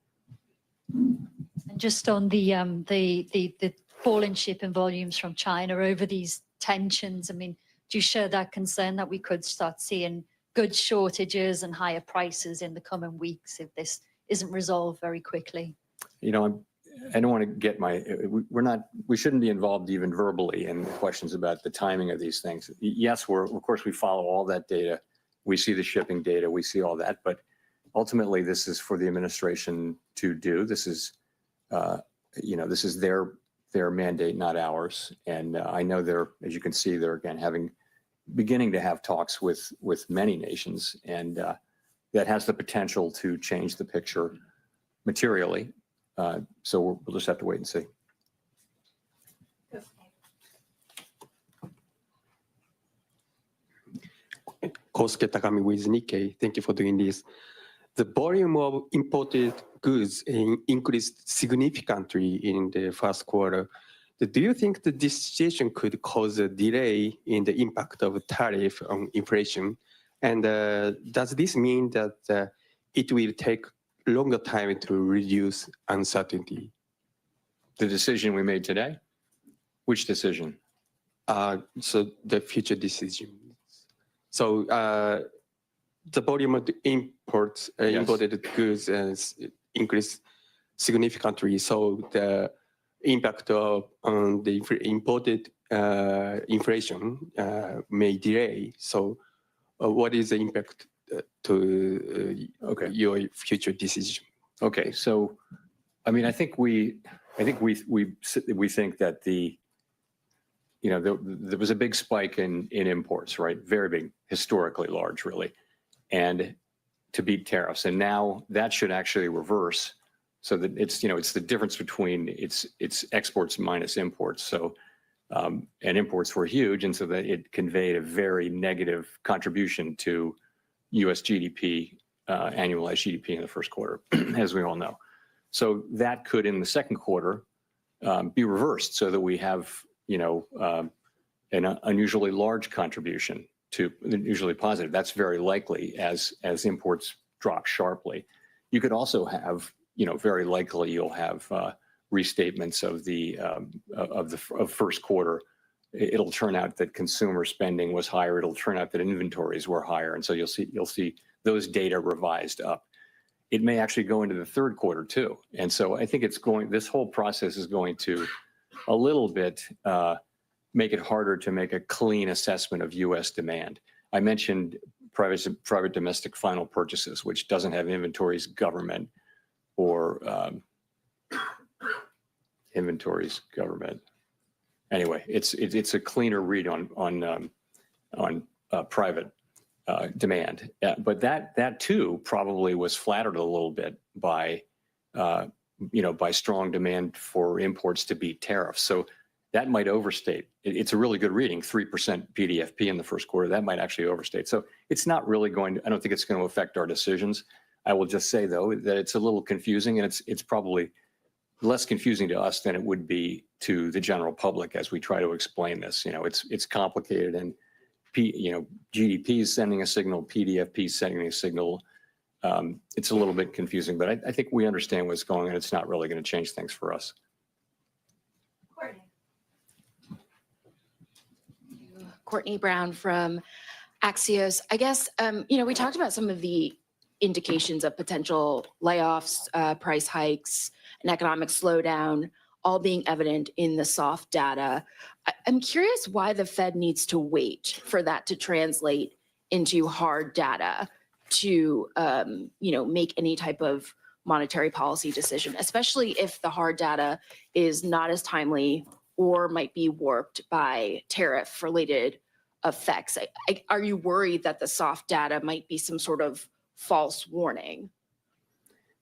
And just on the fall in shipping volumes from China over these tensions, I mean, do you share that concern that we could start seeing goods shortages and higher prices in the coming weeks if this isn't resolved very quickly? You know, I don't want to get we shouldn't be involved even verbally in questions about the timing of these things. Yes, of course, we follow all that data. We see the shipping data, we see all that, but ultimately this is for the administration to do. This is, this is their mandate, not ours. And I know as you can see, they're again beginning to have talks with many nations, and that has the potential to change the picture materially. So we'll just have to wait and see. Kosuke Takami with Nikkei. Thank you for doing this. The volume of imported goods increased significantly in the first quarter. Do you think that this situation could cause a delay in the impact of tariff on inflation? And does this mean that it will take longer time to reduce uncertainty? The decision we made today? Which decision? So the future decision. So the volume of the imports, imported goods has increased significantly. So the impact on the imported inflation may delay. So what is the impact to your future decision? Okay, so I mean, I think we think that there was a big spike in imports, right? Very big, historically large, really, and to beat tariffs. And now that should actually reverse, so that it's the difference between it's exports minus imports. So and imports were huge, and so that it conveyed a very negative contribution to U.S. GDP, annualized GDP in the first quarter, as we all know. So that could, in the second quarter, be reversed, so that we have an unusually large contribution to usually positive. That's very likely as imports drop sharply. You could also have, very likely you'll have restatements of the first quarter. It'll turn out that consumer spending was higher. It'll turn out that inventories were higher, and so you'll see those data revised up. It may actually go into the third quarter too, and so I think this whole process is going to a little bit make it harder to make a clean assessment of U.S. demand. I mentioned private domestic final purchases, which doesn't have inventories, government, or inventories, government. Anyway, it's a cleaner read on private demand, but that too probably was flattered a little bit by strong demand for imports to beat tariffs. So that might overstate. It's a really good reading, 3% PDFP in the first quarter. That might actually overstate. So it's not really I don't think it's going to affect our decisions. I will just say though that it's a little confusing, and it's probably less confusing to us than it would be to the general public as we try to explain this. It's complicated, and GDP is sending a signal, PDFP is sending a signal. It's a little bit confusing, but I think we understand what's going on. It's not really going to change things for us. Courtney Brown from Axios. I guess, we talked about some of the indications of potential layoffs, price hikes, an economic slowdown, all being evident in the soft data. I'm curious why the Fed needs to wait for that to translate into hard data to, make any type of monetary policy decision, especially if the hard data is not as timely or might be warped by tariff-related effects. Are you worried that the soft data might be some sort of false warning?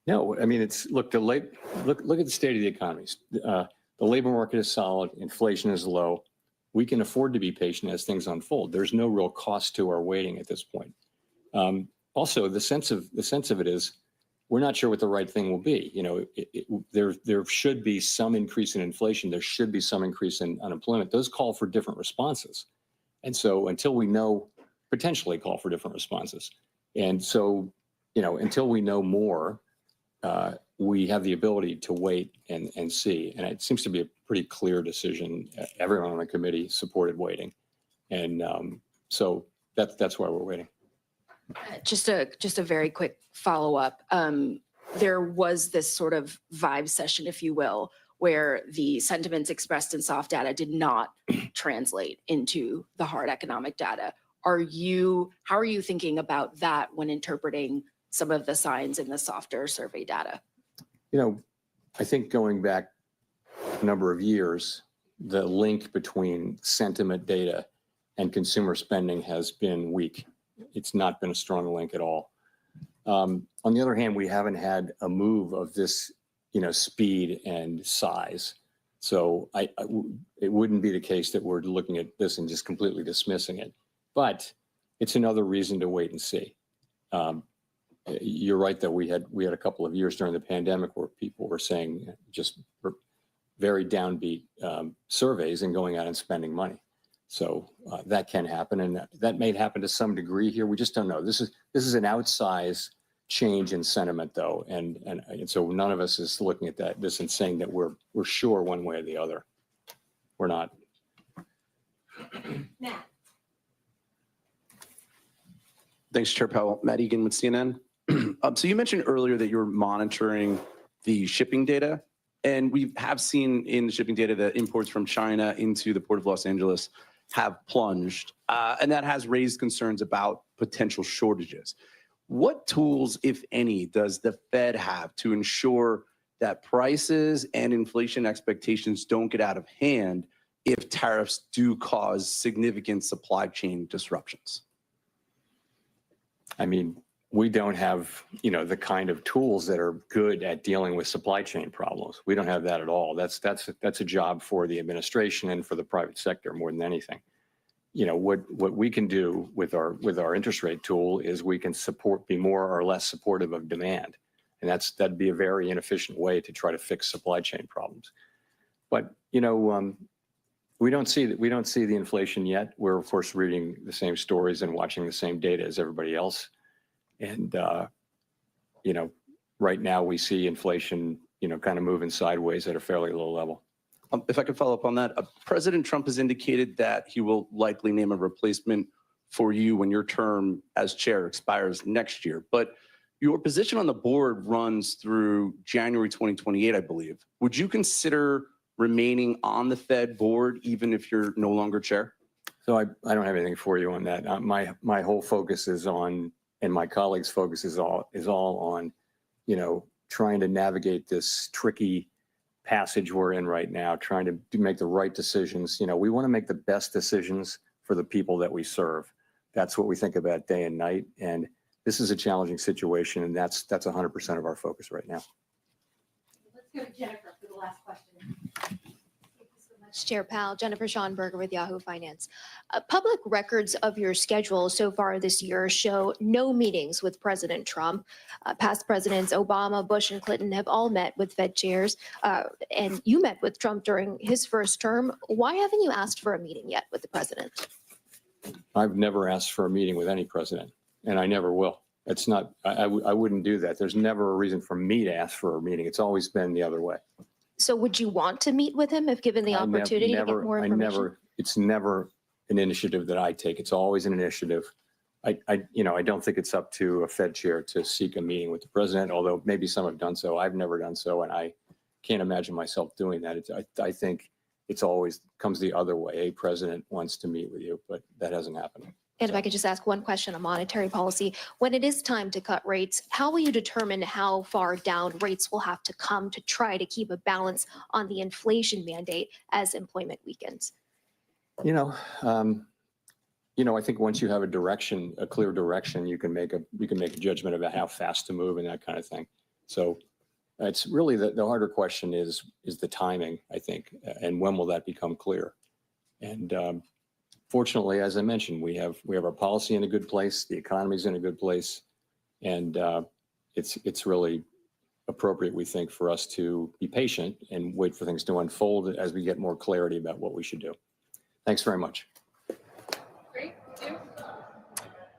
No, I mean, look at the state of the economies. The labor market is solid, inflation is low. We can afford to be patient as things unfold. There's no real cost to our waiting at this point. Also, the sense of it is we're not sure what the right thing will be. There should be some increase in inflation. There should be some increase in unemployment. Those call for different responses. And so until we know, potentially call for different responses. And so, until we know more, we have the ability to wait and see. And it seems to be a pretty clear decision. Everyone on the committee supported waiting. And so that's why we're waiting. Just a very quick follow-up. there was this sort of vibe session, if you will, where the sentiments expressed in soft data did not translate into the hard economic data. How are you thinking about that when interpreting some of the signs in the softer survey data? You know, I think going back a number of years, the link between sentiment data and consumer spending has been weak. It's not been a strong link at all. On the other hand, we haven't had a move of this, speed and size. So it wouldn't be the case that we're looking at this and just completely dismissing it. But it's another reason to wait and see. You're right that we had a couple of years during the pandemic where people were saying just very downbeat surveys and going out and spending money. So that can happen, and that may happen to some degree here. We just don't know. This is an outsized change in sentiment, though, and so none of us is looking at this and saying that we're sure one way or the other. We're not. Matt. Thanks, Chair Powell. Matt Egan with CNN. So you mentioned earlier that you're monitoring the shipping data, and we have seen in the shipping data that imports from China into the Port of Los Angeles have plunged, and that has raised concerns about potential shortages. What tools, if any, does the Fed have to ensure that prices and inflation expectations don't get out of hand if tariffs do cause significant supply chain disruptions? I mean, we don't have, the kind of tools that are good at dealing with supply chain problems. We don't have that at all. That's a job for the administration and for the private sector more than anything. What we can do with our interest rate tool is we can be more or less supportive of demand, and that'd be a very inefficient way to try to fix supply chain problems. But we don't see the inflation yet. We're of course reading the same stories and watching the same data as everybody else. And, right now we see inflation, kind of moving sideways at a fairly low level. If I could follow up on that, President Trump has indicated that he will likely name a replacement for you when your term as chair expires next year. But your position on the board runs through January 2028, I believe. Would you consider remaining on the Fed board even if you're no longer chair? So I don't have anything for you on that. My whole focus is on, and my colleagues' focus is all on, trying to navigate this tricky passage we're in right now, trying to make the right decisions. We want to make the best decisions for the people that we serve. That's what we think about day and night. And this is a challenging situation, and that's 100% of our focus right now. Let's go to Jennifer for the last question. Chair Powell, Jennifer Schonberger with Yahoo Finance. Public records of your schedule so far this year show no meetings with President Trump. Past presidents Obama, Bush, and Clinton have all met with Fed chairs, and you met with Trump during his first term. Why haven't you asked for a meeting yet with the president? I've never asked for a meeting with any president, and I never will. It's not, I wouldn't do that. There's never a reason for me to ask for a meeting. It's always been the other way. So would you want to meet with him if given the opportunity to get more information? It's never an initiative that I take. It's always an initiative. I don't think it's up to a Fed chair to seek a meeting with the president, although maybe some have done so. I've never done so, and I can't imagine myself doing that. I think it's always comes the other way. A president wants to meet with you, but that hasn't happened. And if I could just ask one question on monetary policy, when it is time to cut rates, how will you determine how far down rates will have to come to try to keep a balance on the inflation mandate as employment weakens? I think once you have a clear direction, you can make a judgment about how fast to move and that kind of thing. So it's really the harder question is the timing, I think, and when will that become clear? And fortunately, as I mentioned, we have our policy in a good place. The economy's in a good place, and it's really appropriate, we think, for us to be patient and wait for things to unfold as we get more clarity about what we should do. Thanks very much.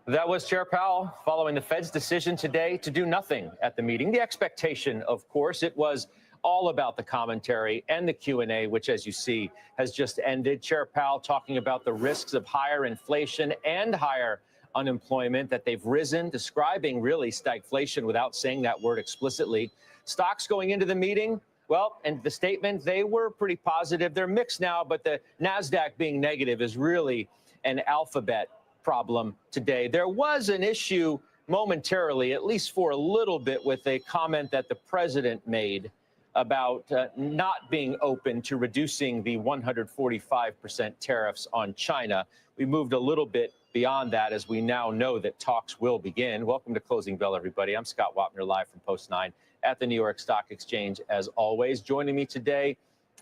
That was Chair Powell following the Fed's decision today to do nothing at the meeting. The expectation, of course, it was all about the commentary and the Q&A, which, as you see, has just ended. Chair Powell talking about the risks of higher inflation and higher unemployment, that they've risen, describing really stagflation without saying that word explicitly. Stocks going into the meeting, well, and the statement, they were pretty positive. They're mixed now, but the NASDAQ being negative is really an alphabet problem today. There was an issue momentarily, at least for a little bit, with a comment that the president made about not being open to reducing the 145% tariffs on China. We moved a little bit beyond that as we now know that talks will begin. Welcome to Closing Bell, everybody. I'm Scott Wapner, live from Post 9 at the New York Stock Exchange, as always. Joining me today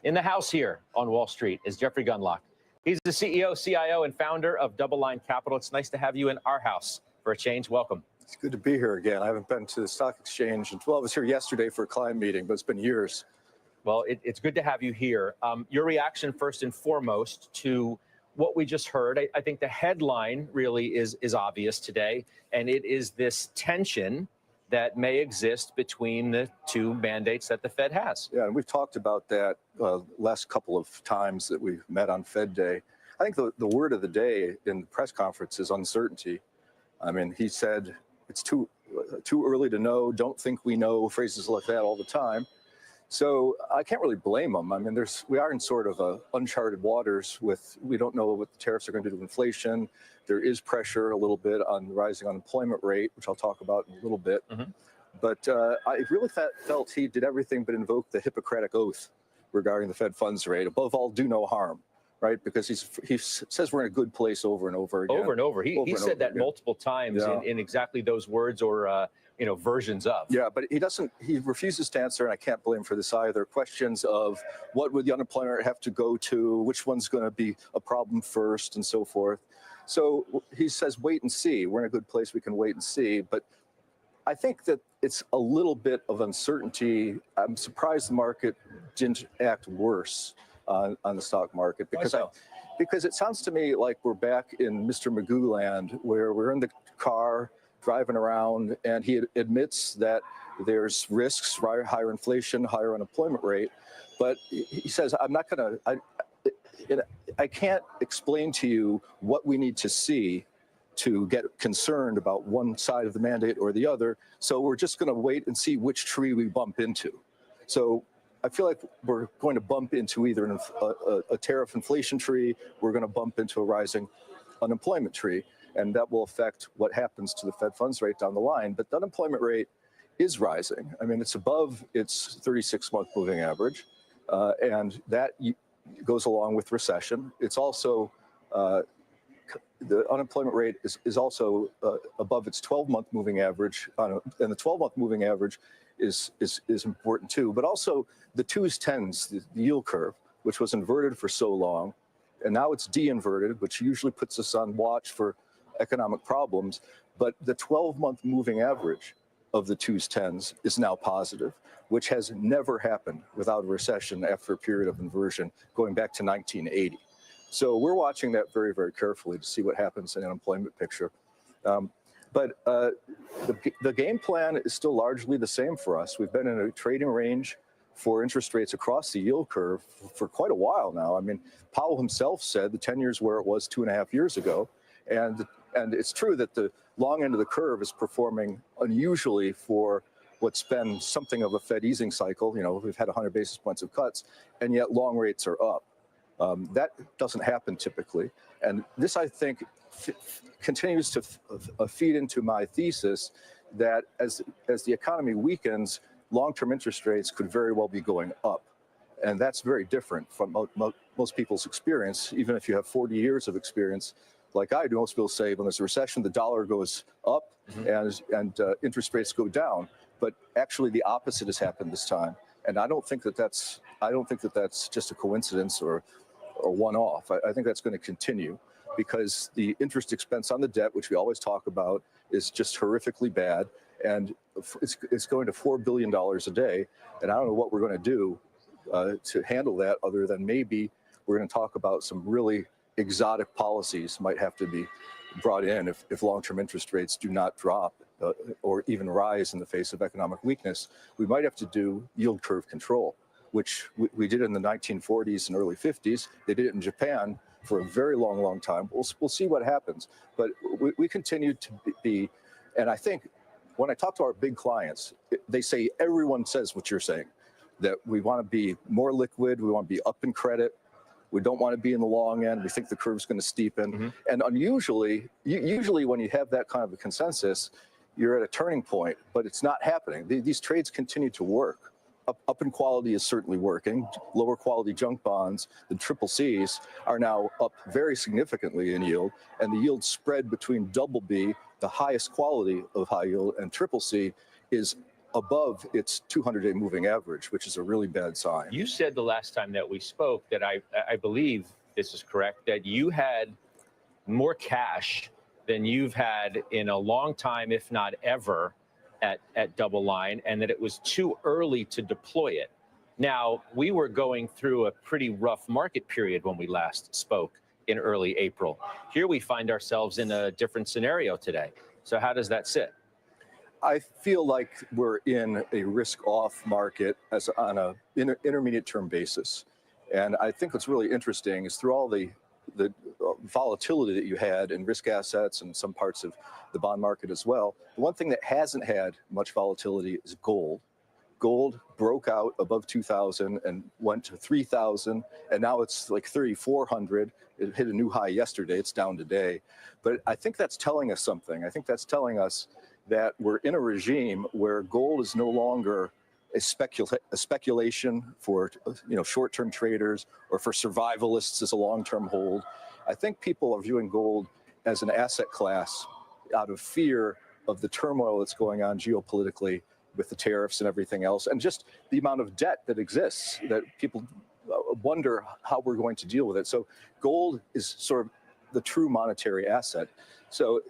in the house here on Wall Street is Jeffrey Gundlach. He's the CEO, CIO, and founder of Double Line Capital. It's nice to have you in our house for a change. Welcome. It's good to be here again. I haven't been to the stock exchange. Well, I was here yesterday for a client meeting, but it's been years. Well, it's good to have you here. Your reaction, first and foremost, to what we just heard. I think the headline really is obvious today, and it is this tension that may exist between the two mandates that the Fed has. Yeah, and we've talked about that last couple of times that we've met on Fed Day. I think the word of the day in the press conference is uncertainty. I mean, he said it's too early to know, don't think we know, phrases like that all the time. So I can't really blame him. I mean, we are in sort of uncharted waters we don't know what the tariffs are going to do to inflation. There is pressure a little bit on the rising unemployment rate, which I'll talk about in a little bit. Mm-hmm. But I really felt he did everything but invoke the Hippocratic Oath regarding the Fed funds rate. Above all, do no harm, right? Because he says we're in a good place over and over again. Over and over. He said that multiple times in exactly those words or versions of. Yeah, but he refuses to answer, and I can't blame him for this either. Questions of what would the unemployment have to go to, which one's going to be a problem first, and so forth. So he says, wait and see. We're in a good place. We can wait and see. But I think that it's a little bit of uncertainty. I'm surprised the market didn't act worse on the stock market because it sounds to me like we're back in Mr. Magoo land, where we're in the car driving around, and he admits that there's risks, higher inflation, higher unemployment rate, but he says, I'm not going to, I can't explain to you what we need to see to get concerned about one side of the mandate or the other, so we're just going to wait and see which tree we bump into. So I feel like we're going to bump into either a tariff inflation tree, we're going to bump into a rising unemployment tree, and that will affect what happens to the Fed funds rate down the line. But the unemployment rate is rising. I mean, it's above its 36-month moving average, and that goes along with recession. It's also, the unemployment rate is also above its 12-month moving average, and the 12-month moving average is important too. But also the 2s, 10s, the yield curve, which was inverted for so long, and now it's de-inverted, which usually puts us on watch for economic problems. But the 12-month moving average of the 2s, 10s is now positive, which has never happened without a recession after a period of inversion going back to 1980. So we're watching that very, very carefully to see what happens in the unemployment picture. But the game plan is still largely the same for us. We've been in a trading range for interest rates across the yield curve for quite a while now. I mean, Powell himself said the 10 years where it was 2.5 years ago. And it's true that the long end of the curve is performing unusually for what's been something of a Fed easing cycle. You know, we've had 100 basis points of cuts, and yet long rates are up. That doesn't happen typically. And this, I think, continues to feed into my thesis that as the economy weakens, long-term interest rates could very well be going up. And that's very different from most people's experience. Even if you have 40 years of experience, like I do, most people say when there's a recession, the dollar goes up and interest rates go down. But actually, the opposite has happened this time. And I don't think that that's just a coincidence or one-off. I think that's going to continue because the interest expense on the debt, which we always talk about, is just horrifically bad. And it's going to $4 billion a day. And I don't know what we're going to do to handle that other than maybe we're going to talk about some really exotic policies might have to be brought in if long-term interest rates do not drop or even rise in the face of economic weakness. We might have to do yield curve control, which we did in the 1940s and early 50s. They did it in Japan for a very long, long time. We'll see what happens. But we continue to be, and I think when I talk to our big clients, they say, everyone says what you're saying, that we want to be more liquid, we want to be up in credit, we don't want to be in the long end, we think the curve's going to steepen. And usually when you have that kind of a consensus, you're at a turning point, but it's not happening. These trades continue to work. Up in quality is certainly working. Lower quality junk bonds, the triple Cs, are now up very significantly in yield, and the yield spread between double B, the highest quality of high yield, and triple C is above its 200-day moving average, which is a really bad sign. You said the last time that we spoke that I believe this is correct, that you had more cash than you've had in a long time, if not ever, at Double Line, and that it was too early to deploy it. Now, we were going through a pretty rough market period when we last spoke in early April. Here we find ourselves in a different scenario today. So how does that sit? I feel like we're in a risk-off market as on a intermediate term basis. And I think what's really interesting is through all the volatility that you had in risk assets and some parts of the bond market as well, the one thing that hasn't had much volatility is gold. Gold broke out above 2,000 and went to 3,000, and now it's like 3,400. It hit a new high yesterday. It's down today. But I think that's telling us something. I think that's telling us that we're in a regime where gold is no longer a speculation for short-term traders or for survivalists as a long-term hold. I think people are viewing gold as an asset class out of fear of the turmoil that's going on geopolitically with the tariffs and everything else, and just the amount of debt that exists, that people wonder how we're going to deal with it. So gold is sort of the true monetary asset. So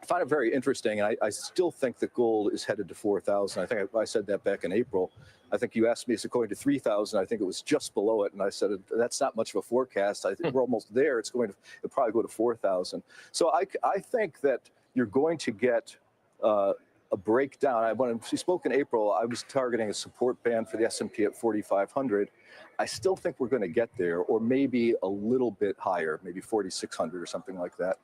I find it very interesting, and I still think that gold is headed to 4,000. I think I said that back in April. I think you asked me, is it going to 3,000? I think it was just below it, and I said, that's not much of a forecast. I think we're almost there. It'll probably go to 4,000. So I think that you're going to get a breakdown. When we spoke in April, I was targeting a support band for the S&P at 4,500. I still think we're going to get there, or maybe a little bit higher, maybe 4,600 or something like that.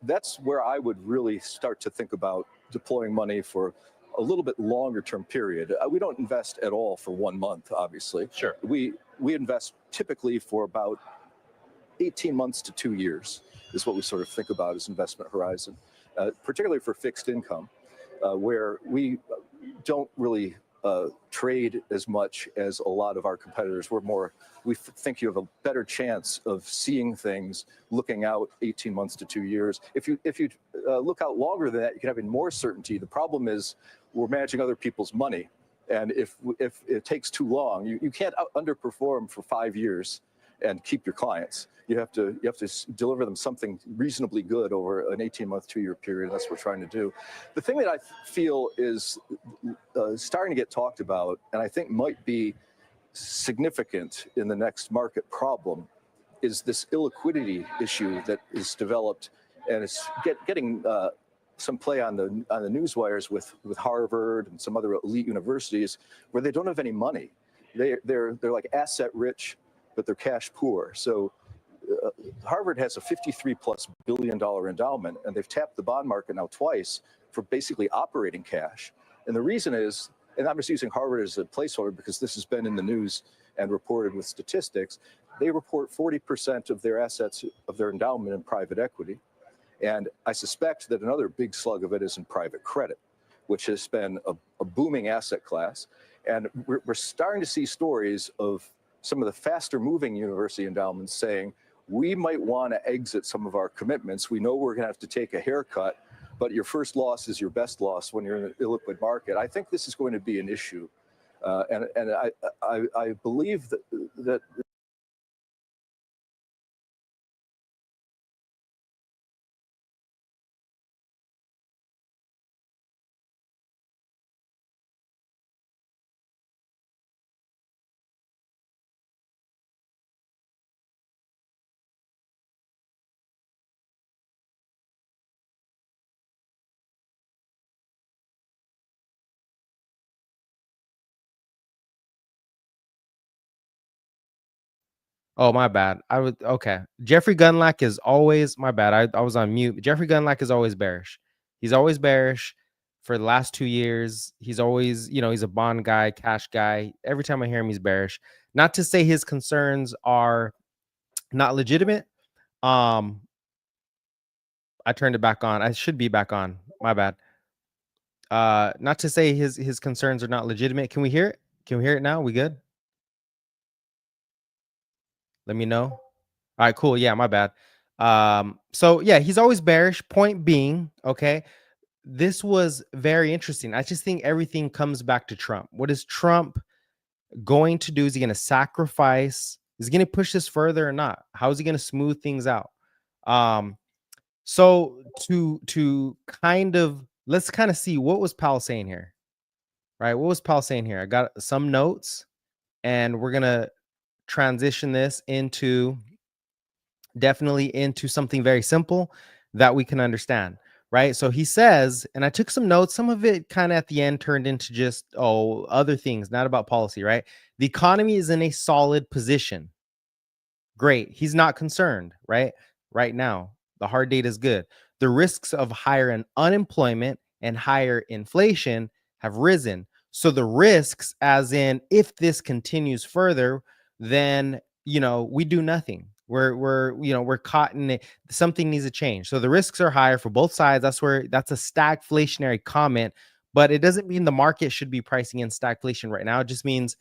That's where I would really start to think about deploying money for a little bit longer term period. We don't invest at all for 1 month, obviously. Sure. We invest typically for about 18 months to 2 years is what we sort of think about as investment horizon, particularly for fixed income, where we don't really trade as much as a lot of our competitors. We think you have a better chance of seeing things looking out 18 months to 2 years. If you look out longer than that, you can have even more certainty. The problem is we're managing other people's money. And if it takes too long, you can't underperform for 5 years and keep your clients. You have to deliver them something reasonably good over an 18-month, 2-year period. That's what we're trying to do. The thing that I feel is starting to get talked about, and I think might be significant in the next market problem, is this illiquidity issue that is developed, and it's getting some play on the news wires with Harvard and some other elite universities where they don't have any money. They're like asset rich, but they're cash poor. So Harvard has a $53+ billion endowment, and they've tapped the bond market now twice for basically operating cash. And the reason is, and I'm just using Harvard as a placeholder because this has been in the news and reported with statistics, they report 40% of their assets of their endowment in private equity. And I suspect that another big slug of it is in private credit, which has been a booming asset class. And we're starting to see stories of some of the faster moving university endowments saying, we might want to exit some of our commitments. We know we're going to have to take a haircut, but your first loss is your best loss when you're in an illiquid market. I think this is going to be an issue. And I believe that Oh, my bad. Okay. Jeffrey Gundlach is always, my bad. I was on mute. Jeffrey Gundlach is always bearish. He's always bearish for the last 2 years. He's always, he's a bond guy, cash guy. Every time I hear him, he's bearish. Not to say his concerns are not legitimate. I turned it back on. I should be back on. My bad. Not to say his concerns are not legitimate. Can we hear it? Can we hear it now? We good? Let me know. All right, cool. Yeah, my bad. So yeah, he's always bearish. Point being, okay, this was very interesting. I just think everything comes back to Trump. What is Trump going to do? Is he going to sacrifice? Is he going to push this further or not? How is he going to smooth things out? So to kind of let's kind of see what was Powell saying here, right? What was Powell saying here? I got some notes, and we're gonna transition this into definitely into something very simple that we can understand, right? So he says, and I took some notes, some of it kind of at the end turned into just other things, not about policy, right? The economy is in a solid position. Great. He's not concerned, right? Right now, the hard data is good. The risks of higher unemployment and higher inflation have risen. So the risks, as in, if this continues further, then we do nothing. We're caught in it. Something needs to change. So the risks are higher for both sides. That's a stagflationary comment, but it doesn't mean the market should be pricing in stagflation right now. It just means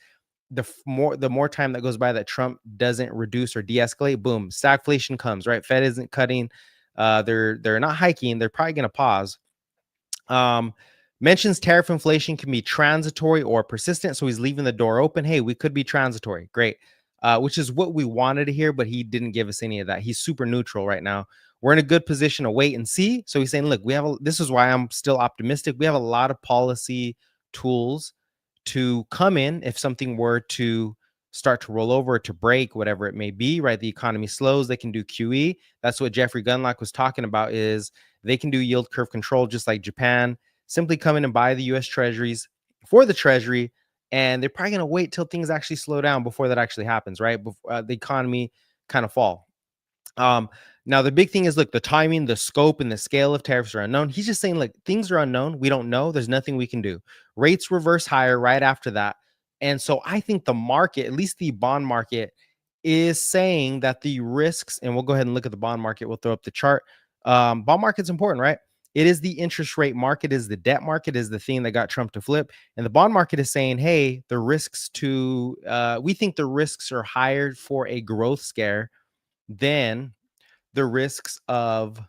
the more time that goes by that Trump doesn't reduce or de-escalate, boom, stagflation comes, right? Fed isn't cutting, they're not hiking, they're probably going to pause. Mentions tariff inflation can be transitory or persistent, so he's leaving the door open. Hey, we could be transitory, great, which is what we wanted to hear, but he didn't give us any of that. He's super neutral right now. We're in a good position to wait and see. So he's saying, look, this is why I'm still optimistic. We have a lot of policy tools to come in if something were to start to roll over, to break, whatever it may be, right? The economy slows, they can do QE. That's what Jeffrey Gundlach was talking about, is they can do yield curve control just like Japan. Simply come in and buy the US treasuries for the treasury, and they're probably going to wait till things actually slow down before that actually happens, right? Before the economy kind of fall. Now, the big thing is, look, the timing, the scope, and the scale of tariffs are unknown. He's just saying, look, things are unknown. We don't know. There's nothing we can do. Rates reverse higher right after that. And so I think the market, at least the bond market, is saying that the risks, and we'll go ahead and look at the bond market. We'll throw up the chart. Bond market's important, right? It is the interest rate market, is the debt market, is the thing that got Trump to flip. And the bond market is saying, hey, the risks we think the risks are higher for a growth scare than the risks of,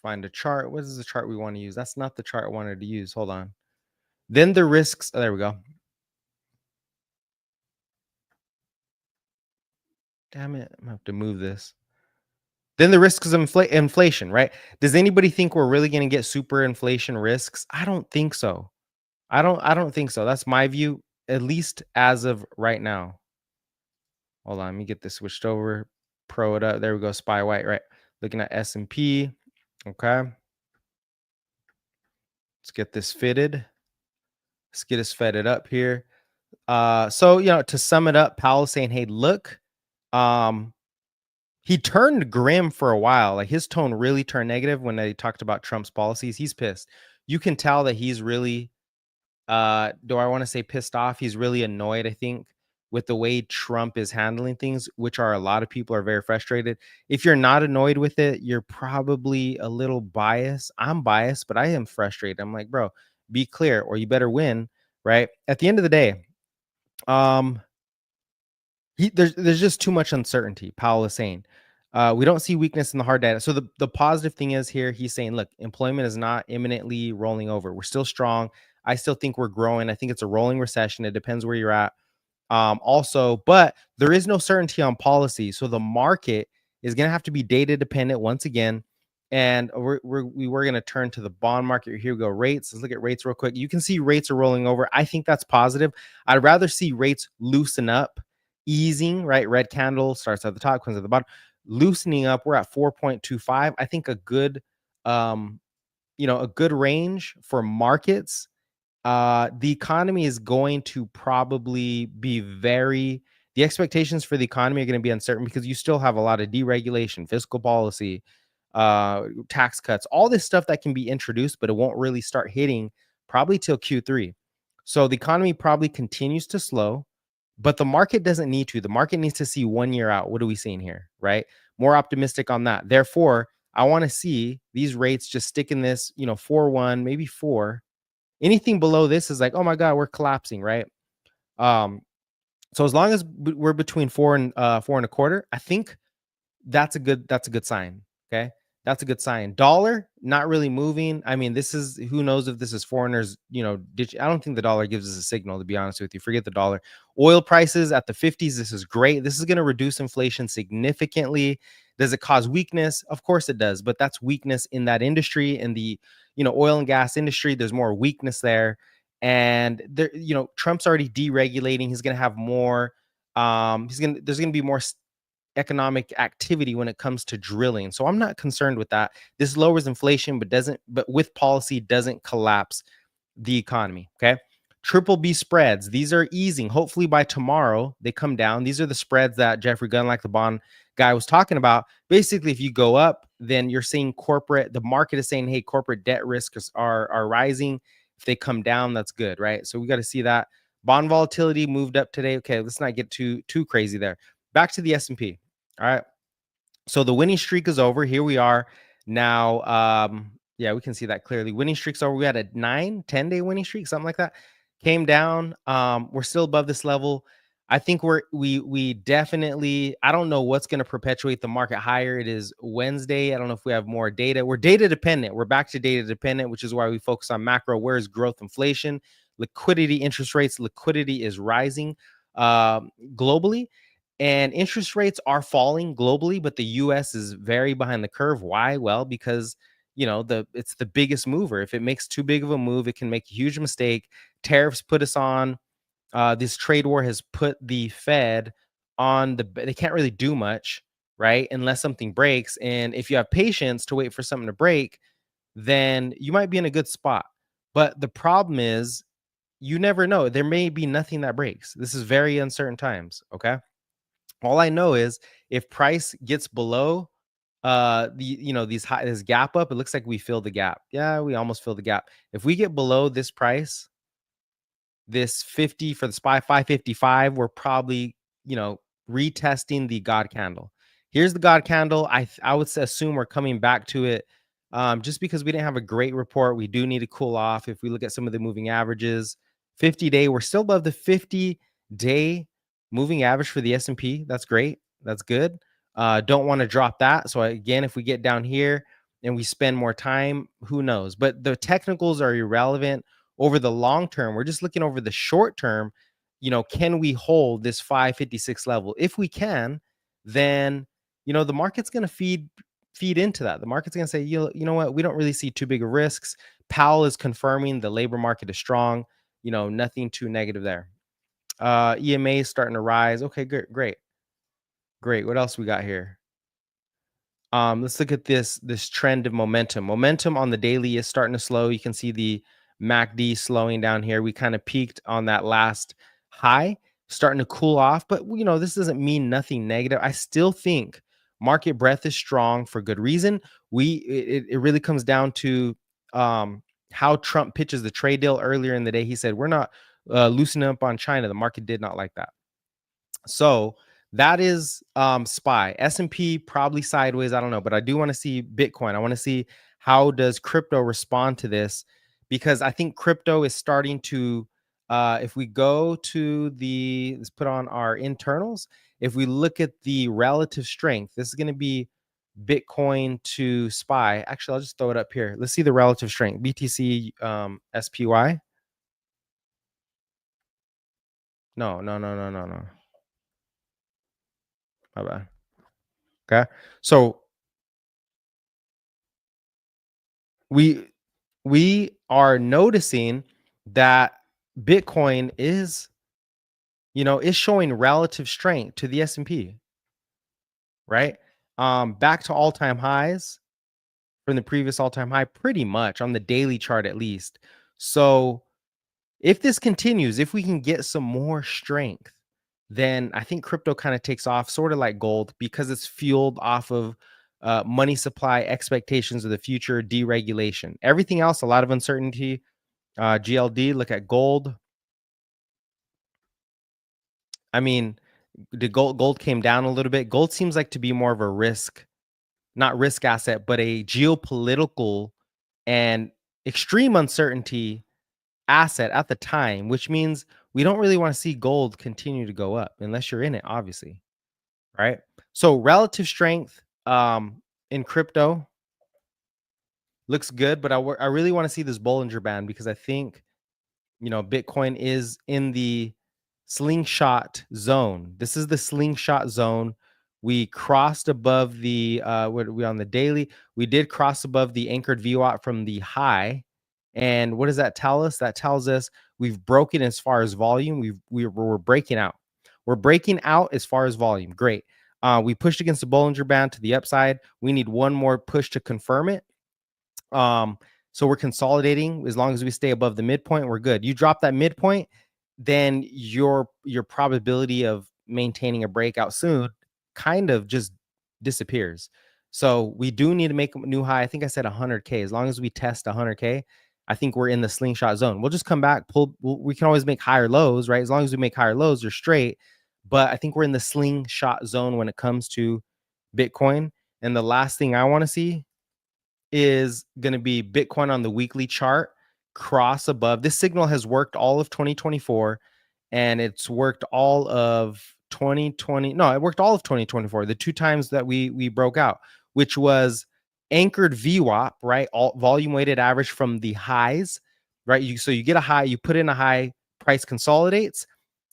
find a chart. What is the chart we want to use? That's not the chart I wanted to use. Hold on. Then the risks, there we go. Damn it. I'm gonna have to move this. Then the risks of inflation, right? Does anybody think we're really going to get super inflation risks? I don't think so. I don't think so. That's my view, at least as of right now. Hold on, let me get this switched over. Pro it up. There we go. SPY white, right? Looking at S&P. Okay. Let's get this fitted. Let's get us fitted up here. So, to sum it up, Powell saying, hey, look, he turned grim for a while. Like, his tone really turned negative when they talked about Trump's policies. He's pissed. You can tell that he's really, do I want to say pissed off? He's really annoyed, I think, with the way Trump is handling things, which are a lot of people are very frustrated. If you're not annoyed with it, you're probably a little biased. I'm biased, but I am frustrated. I'm like, bro, be clear or you better win, right? At the end of the day, there's just too much uncertainty. Powell is saying, we don't see weakness in the hard data. So the positive thing is here, he's saying, look, employment is not imminently rolling over. We're still strong. I still think we're growing. I think it's a rolling recession. It depends where you're at. But there is no certainty on policy. So the market is going to have to be data dependent once again. And we're going to turn to the bond market. Here we go. Rates. Let's look at rates real quick. You can see rates are rolling over. I think that's positive. I'd rather see rates loosen up, easing, right? Red candle starts at the top, comes at the bottom, loosening up. We're at 4.25. I think a good range for markets. The economy is going to probably be the The expectations for the economy are going to be uncertain because you still have a lot of deregulation, fiscal policy, tax cuts, all this stuff that can be introduced, but it won't really start hitting probably till Q3. So the economy probably continues to slow, but the market doesn't need to. The market needs to see 1 year out. What are we seeing here, right? More optimistic on that. Therefore, I want to see these rates just stick in this, 4.1, maybe 4. Anything below this is like, oh my God, we're collapsing, right? So as long as we're between 4 and 4.25, I think that's a good sign. Okay. That's a good sign. Dollar, not really moving. I mean, this is, who knows if this is foreigners, I don't think the dollar gives us a signal, to be honest with you. Forget the dollar. Oil prices at the 50s. This is great. This is going to reduce inflation significantly. Does it cause weakness? Of course it does, but that's weakness in that industry, in the, oil and gas industry. There's more weakness there. And there, Trump's already deregulating. He's going to have more, there's going to be more economic activity when it comes to drilling. So I'm not concerned with that. This lowers inflation, but with policy doesn't collapse the economy. Okay. Triple B spreads. These are easing. Hopefully by tomorrow they come down. These are the spreads that Jeffrey Gunn, like the bond guy, was talking about. Basically, if you go up, then you're seeing the market is saying, hey, corporate debt risks are rising. If they come down, that's good, right? So we got to see that. Bond volatility moved up today. Okay, let's not get too crazy there. Back to the S&P. All right. So the winning streak is over. Here we are now. Yeah, we can see that clearly. Winning streak's over. We had a 10-day winning streak, something like that. Came down. We're still above this level. I think we definitely, I don't know what's going to perpetuate the market higher. It is Wednesday. I don't know if we have more data. We're data dependent. We're back to data dependent, which is why we focus on macro. Where is growth, inflation, liquidity, interest rates? Liquidity is rising globally. And interest rates are falling globally, but the US is very behind the curve. Why? Well, because it's the biggest mover. If it makes too big of a move, it can make a huge mistake. Tariffs put us on. This trade war has put the Fed on they can't really do much, right? Unless something breaks. And if you have patience to wait for something to break, then you might be in a good spot. But the problem is, you never know. There may be nothing that breaks. This is very uncertain times. Okay. All I know is if price gets below this gap up, it looks like we fill the gap. Yeah, we almost fill the gap. If we get below this price, this 50 for the SPY 555, we're probably, retesting the God candle. Here's the God candle. I would assume we're coming back to it just because we didn't have a great report. We do need to cool off. If we look at some of the moving averages, 50-day, we're still above the 50-day moving average for the S&P. That's great. That's good. Don't want to drop that. So again, if we get down here and we spend more time, who knows? But the technicals are irrelevant over the long term. We're just looking over the short term. Can we hold this 556 level? If we can, then the market's going to feed into that. The market's going to say, you know what? We don't really see too big of risks. Powell is confirming the labor market is strong. Nothing too negative there. EMA is starting to rise. Okay, good, great. What else we got here? Let's look at this trend of momentum. Momentum on the daily is starting to slow. You can see the MACD slowing down here. We kind of peaked on that last high, starting to cool off. But this doesn't mean nothing negative. I still think market breadth is strong for good reason. It really comes down to how Trump pitches the trade deal earlier in the day. He said, we're not loosening up on China. The market did not like that. So that is SPY. S&P probably sideways. I don't know, but I do want to see Bitcoin. I want to see how does crypto respond to this, because I think crypto is starting to, if we go to let's put on our internals. If we look at the relative strength, this is going to be Bitcoin to SPY. Actually, I'll just throw it up here. Let's see the relative strength. BTC, SPY. No. My bad. Okay. So we are noticing that Bitcoin is showing relative strength to the S&P, right? Back to all-time highs from the previous all-time high, pretty much on the daily chart at least. So if this continues, if we can get some more strength, then I think crypto kind of takes off, sort of like gold, because it's fueled off of money supply, expectations of the future, deregulation. Everything else, a lot of uncertainty. GLD, look at gold. I mean, the gold came down a little bit. Gold seems like to be more of a risk, not risk asset, but a geopolitical and extreme uncertainty asset at the time, which means we don't really want to see gold continue to go up unless you're in it, obviously, right? So relative strength in crypto looks good, but I really want to see this Bollinger Band, because I think, Bitcoin is in the slingshot zone. This is the slingshot zone. We crossed above the what are we on the daily? We did cross above the anchored VWAP from the high. And what does that tell us? That tells us we've broken as far as volume. We're breaking out. We're breaking out as far as volume. Great. We pushed against the Bollinger Band to the upside. We need one more push to confirm it. So we're consolidating. As long as we stay above the midpoint, we're good. You drop that midpoint, then your probability of maintaining a breakout soon kind of just disappears. So we do need to make a new high. I think I said 100K. As long as we test 100K, I think we're in the slingshot zone. We'll just come back, we can always make higher lows, right? As long as we make higher lows, they're straight. But I think we're in the slingshot zone when it comes to Bitcoin. And the last thing I want to see is going to be Bitcoin on the weekly chart cross above. This signal has worked all of 2024, and it's worked all of 2020. No, it worked all of 2024. The two times that we broke out, which was anchored VWAP, right? All volume weighted average from the highs, right? So you get a high, you put in a high, price consolidates,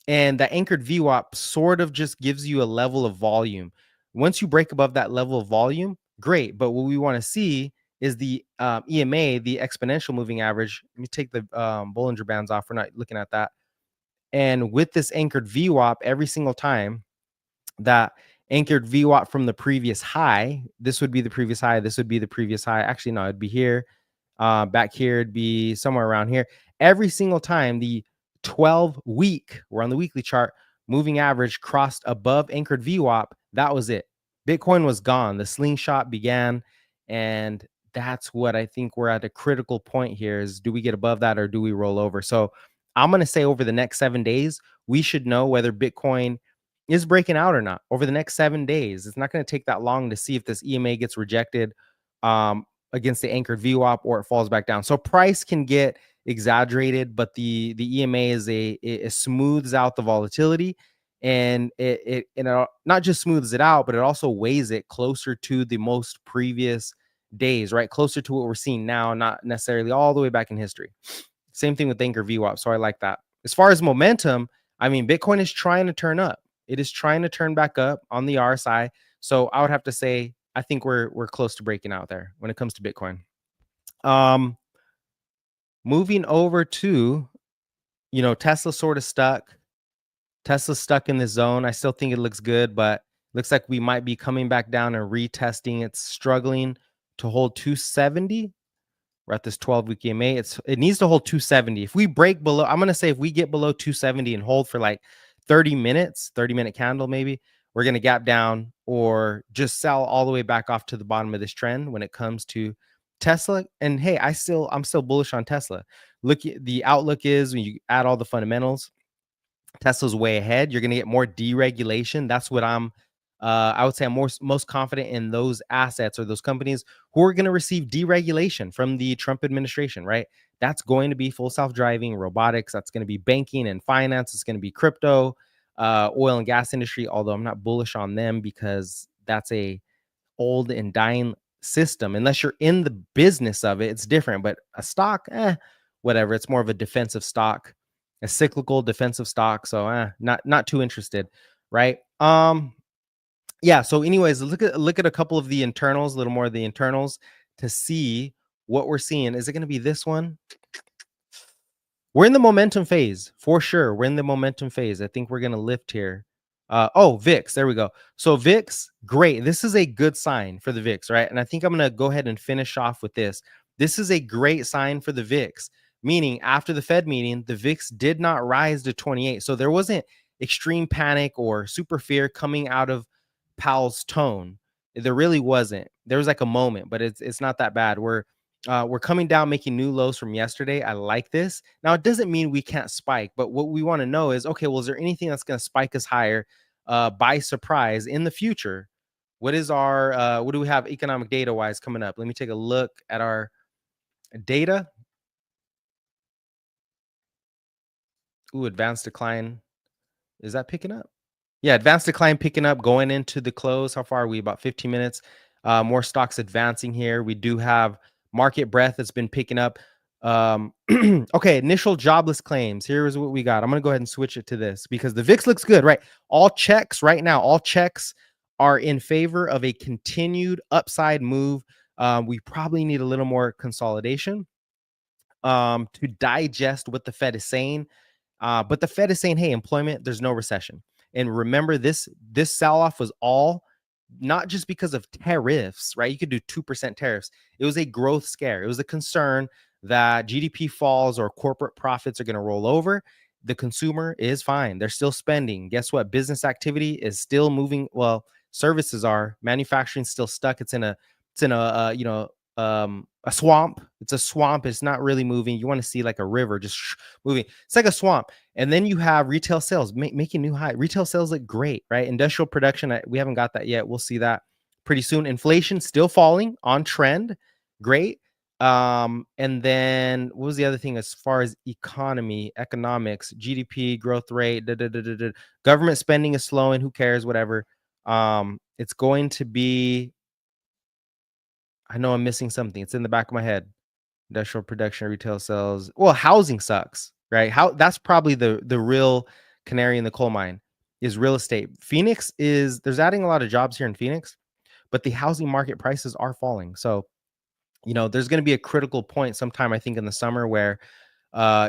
and the anchored VWAP sort of just gives you a level of volume. Once you break above that level of volume, great. But what we want to see is the EMA, the exponential moving average. Let me take the Bollinger Bands off. We're not looking at that. And with this anchored VWAP, every single time that anchored VWAP from the previous high, this would be the previous high, this would be the previous high. Actually, no, it'd be here. Back here, it'd be somewhere around here. Every single time the 12-week, we're on the weekly chart, moving average crossed above anchored VWAP, that was it. Bitcoin was gone. The slingshot began, and that's what I think we're at a critical point here is, do we get above that or do we roll over? So I'm going to say over the next 7 days, we should know whether Bitcoin is breaking out or not over the next 7 days. It's not going to take that long to see if this EMA gets rejected against the anchored VWAP or it falls back down. So price can get exaggerated, but the EMA is it smooths out the volatility, and it not just smooths it out, but it also weighs it closer to the most previous days, right? Closer to what we're seeing now, not necessarily all the way back in history. Same thing with anchor VWAP. So I like that. As far as momentum, I mean, Bitcoin is trying to turn up. It is trying to turn back up on the RSI. So I would have to say, I think we're close to breaking out there when it comes to Bitcoin. Moving over to, Tesla sort of stuck. Tesla's stuck in this zone. I still think it looks good, but looks like we might be coming back down and retesting. It's struggling to hold 270. We're at this 12-week EMA. It needs to hold 270. If we break below, I'm going to say if we get below 270 and hold for like 30 minutes, 30-minute candle maybe, we're going to gap down or just sell all the way back off to the bottom of this trend when it comes to Tesla. And hey, I'm still bullish on Tesla. Look, the outlook is when you add all the fundamentals, Tesla's way ahead. You're going to get more deregulation. That's what I would say I'm most confident in those assets or those companies who are going to receive deregulation from the Trump administration, right? That's going to be full self-driving, robotics. That's going to be banking and finance. It's going to be crypto, oil and gas industry, although I'm not bullish on them because that's a old and dying system. Unless you're in the business of it, it's different. But a stock, whatever. It's more of a defensive stock, a cyclical defensive stock. So not too interested, right? Yeah. So anyways, look at a couple of the internals, a little more of the internals to see what we're seeing. Is it going to be this one? We're in the momentum phase for sure. We're in the momentum phase. I think we're going to lift here. VIX. There we go. So VIX, great. This is a good sign for the VIX, right? And I think I'm going to go ahead and finish off with this. This is a great sign for the VIX, meaning after the Fed meeting, the VIX did not rise to 28. So there wasn't extreme panic or super fear coming out of Powell's tone. There really wasn't. There was like a moment, but it's not that bad. We're coming down, making new lows from yesterday. I like this. Now, it doesn't mean we can't spike, but what we want to know is, okay, well, is there anything that's going to spike us higher by surprise in the future? What is our, what do we have economic data wise coming up? Let me take a look at our data. Ooh, advanced decline. Is that picking up? Yeah, advanced decline picking up going into the close. How far are we? About 15 minutes. More stocks advancing here. We do have market breadth that's been picking up. Okay, initial jobless claims. Here's what we got. I'm going to go ahead and switch it to this because the VIX looks good, right? All checks right now, all checks are in favor of a continued upside move. We probably need a little more consolidation to digest what the Fed is saying. But the Fed is saying, hey, employment, there's no recession. And remember, this sell-off was all not just because of tariffs, right? You could do 2% tariffs. It was a growth scare. It was a concern that GDP falls or corporate profits are going to roll over. The consumer is fine. They're still spending. Guess what? Business activity is still moving. Well, services are. Manufacturing's still stuck. It's in a swamp. It's a swamp. It's not really moving. You want to see like a river just moving. It's like a swamp. And then you have retail sales making new high. Retail sales look great, right? Industrial production, we haven't got that yet. We'll see that pretty soon. Inflation still falling on trend. Great. And then what was the other thing as far as economics, GDP growth rate, government spending is slowing. Who cares? Whatever. It's going to be, I know I'm missing something. It's in the back of my head. Industrial production, retail sales. Well, housing sucks, right? That's probably the real canary in the coal mine is real estate. Phoenix there's adding a lot of jobs here in Phoenix, but the housing market prices are falling. So, there's going to be a critical point sometime, I think, in the summer where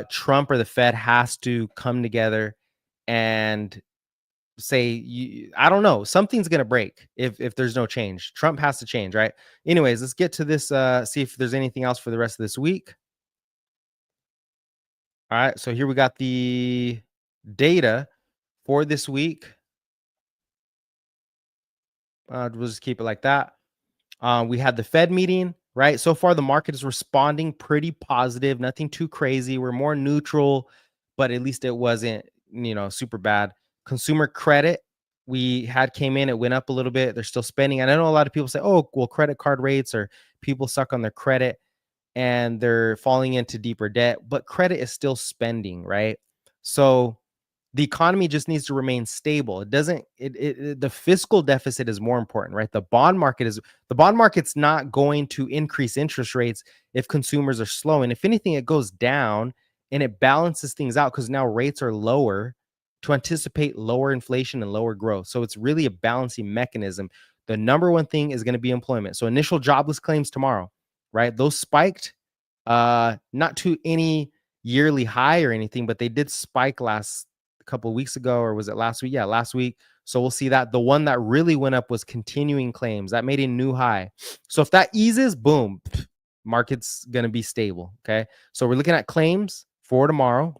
Trump or the Fed has to come together and say, I don't know, something's going to break if there's no change. Trump has to change, right? Anyways, let's get to this, see if there's anything else for the rest of this week. All right, so here we got the data for this week. We'll just keep it like that. We had the Fed meeting, right? So far, the market is responding pretty positive, nothing too crazy. We're more neutral, but at least it wasn't, super bad. Consumer credit, came in, it went up a little bit. They're still spending. And I know a lot of people say, oh, well, credit card rates or people suck on their credit and they're falling into deeper debt, but credit is still spending, right? So the economy just needs to remain stable. The fiscal deficit is more important, right? The bond market's not going to increase interest rates if consumers are slow. And if anything, it goes down and it balances things out because now rates are lower to anticipate lower inflation and lower growth. So it's really a balancing mechanism. The number one thing is going to be employment. So initial jobless claims tomorrow, right? Those spiked, not to any yearly high or anything, but they did spike last couple of weeks ago, or was it last week? Yeah, last week. So we'll see that. The one that really went up was continuing claims. That made a new high. So if that eases, boom, market's going to be stable. Okay. So we're looking at claims for tomorrow.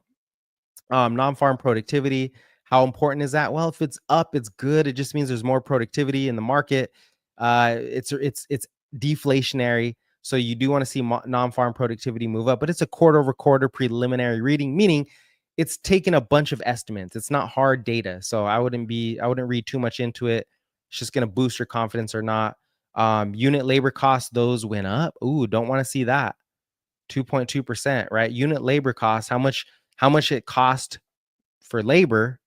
Non-farm productivity. How important is that? Well, if it's up, it's good. It just means there's more productivity in the market. It's deflationary. So you do want to see non-farm productivity move up, but it's a quarter-over-quarter preliminary reading, meaning it's taken a bunch of estimates. It's not hard data. So I wouldn't read too much into it. It's just going to boost your confidence or not. Unit labor costs, those went up. Ooh, don't want to see that. 2.2%, right? Unit labor costs, how much it cost for labor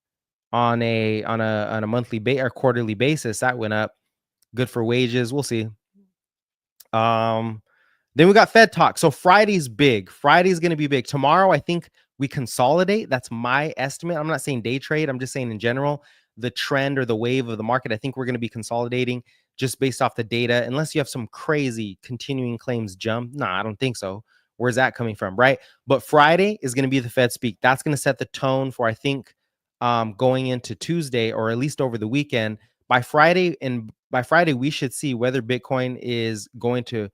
on a monthly or quarterly basis, that went up. Good for wages. We'll see. Then we got Fed talk. So Friday's big. Friday's going to be big. Tomorrow, I think we consolidate. That's my estimate. I'm not saying day trade. I'm just saying in general, the trend or the wave of the market, I think we're going to be consolidating just based off the data, unless you have some crazy continuing claims jump. Nah, I don't think so. Where's that coming from, right? But Friday is going to be the Fed speak. That's going to set the tone for, I think, going into Tuesday, or at least over the weekend. By Friday, we should see whether Bitcoin is going to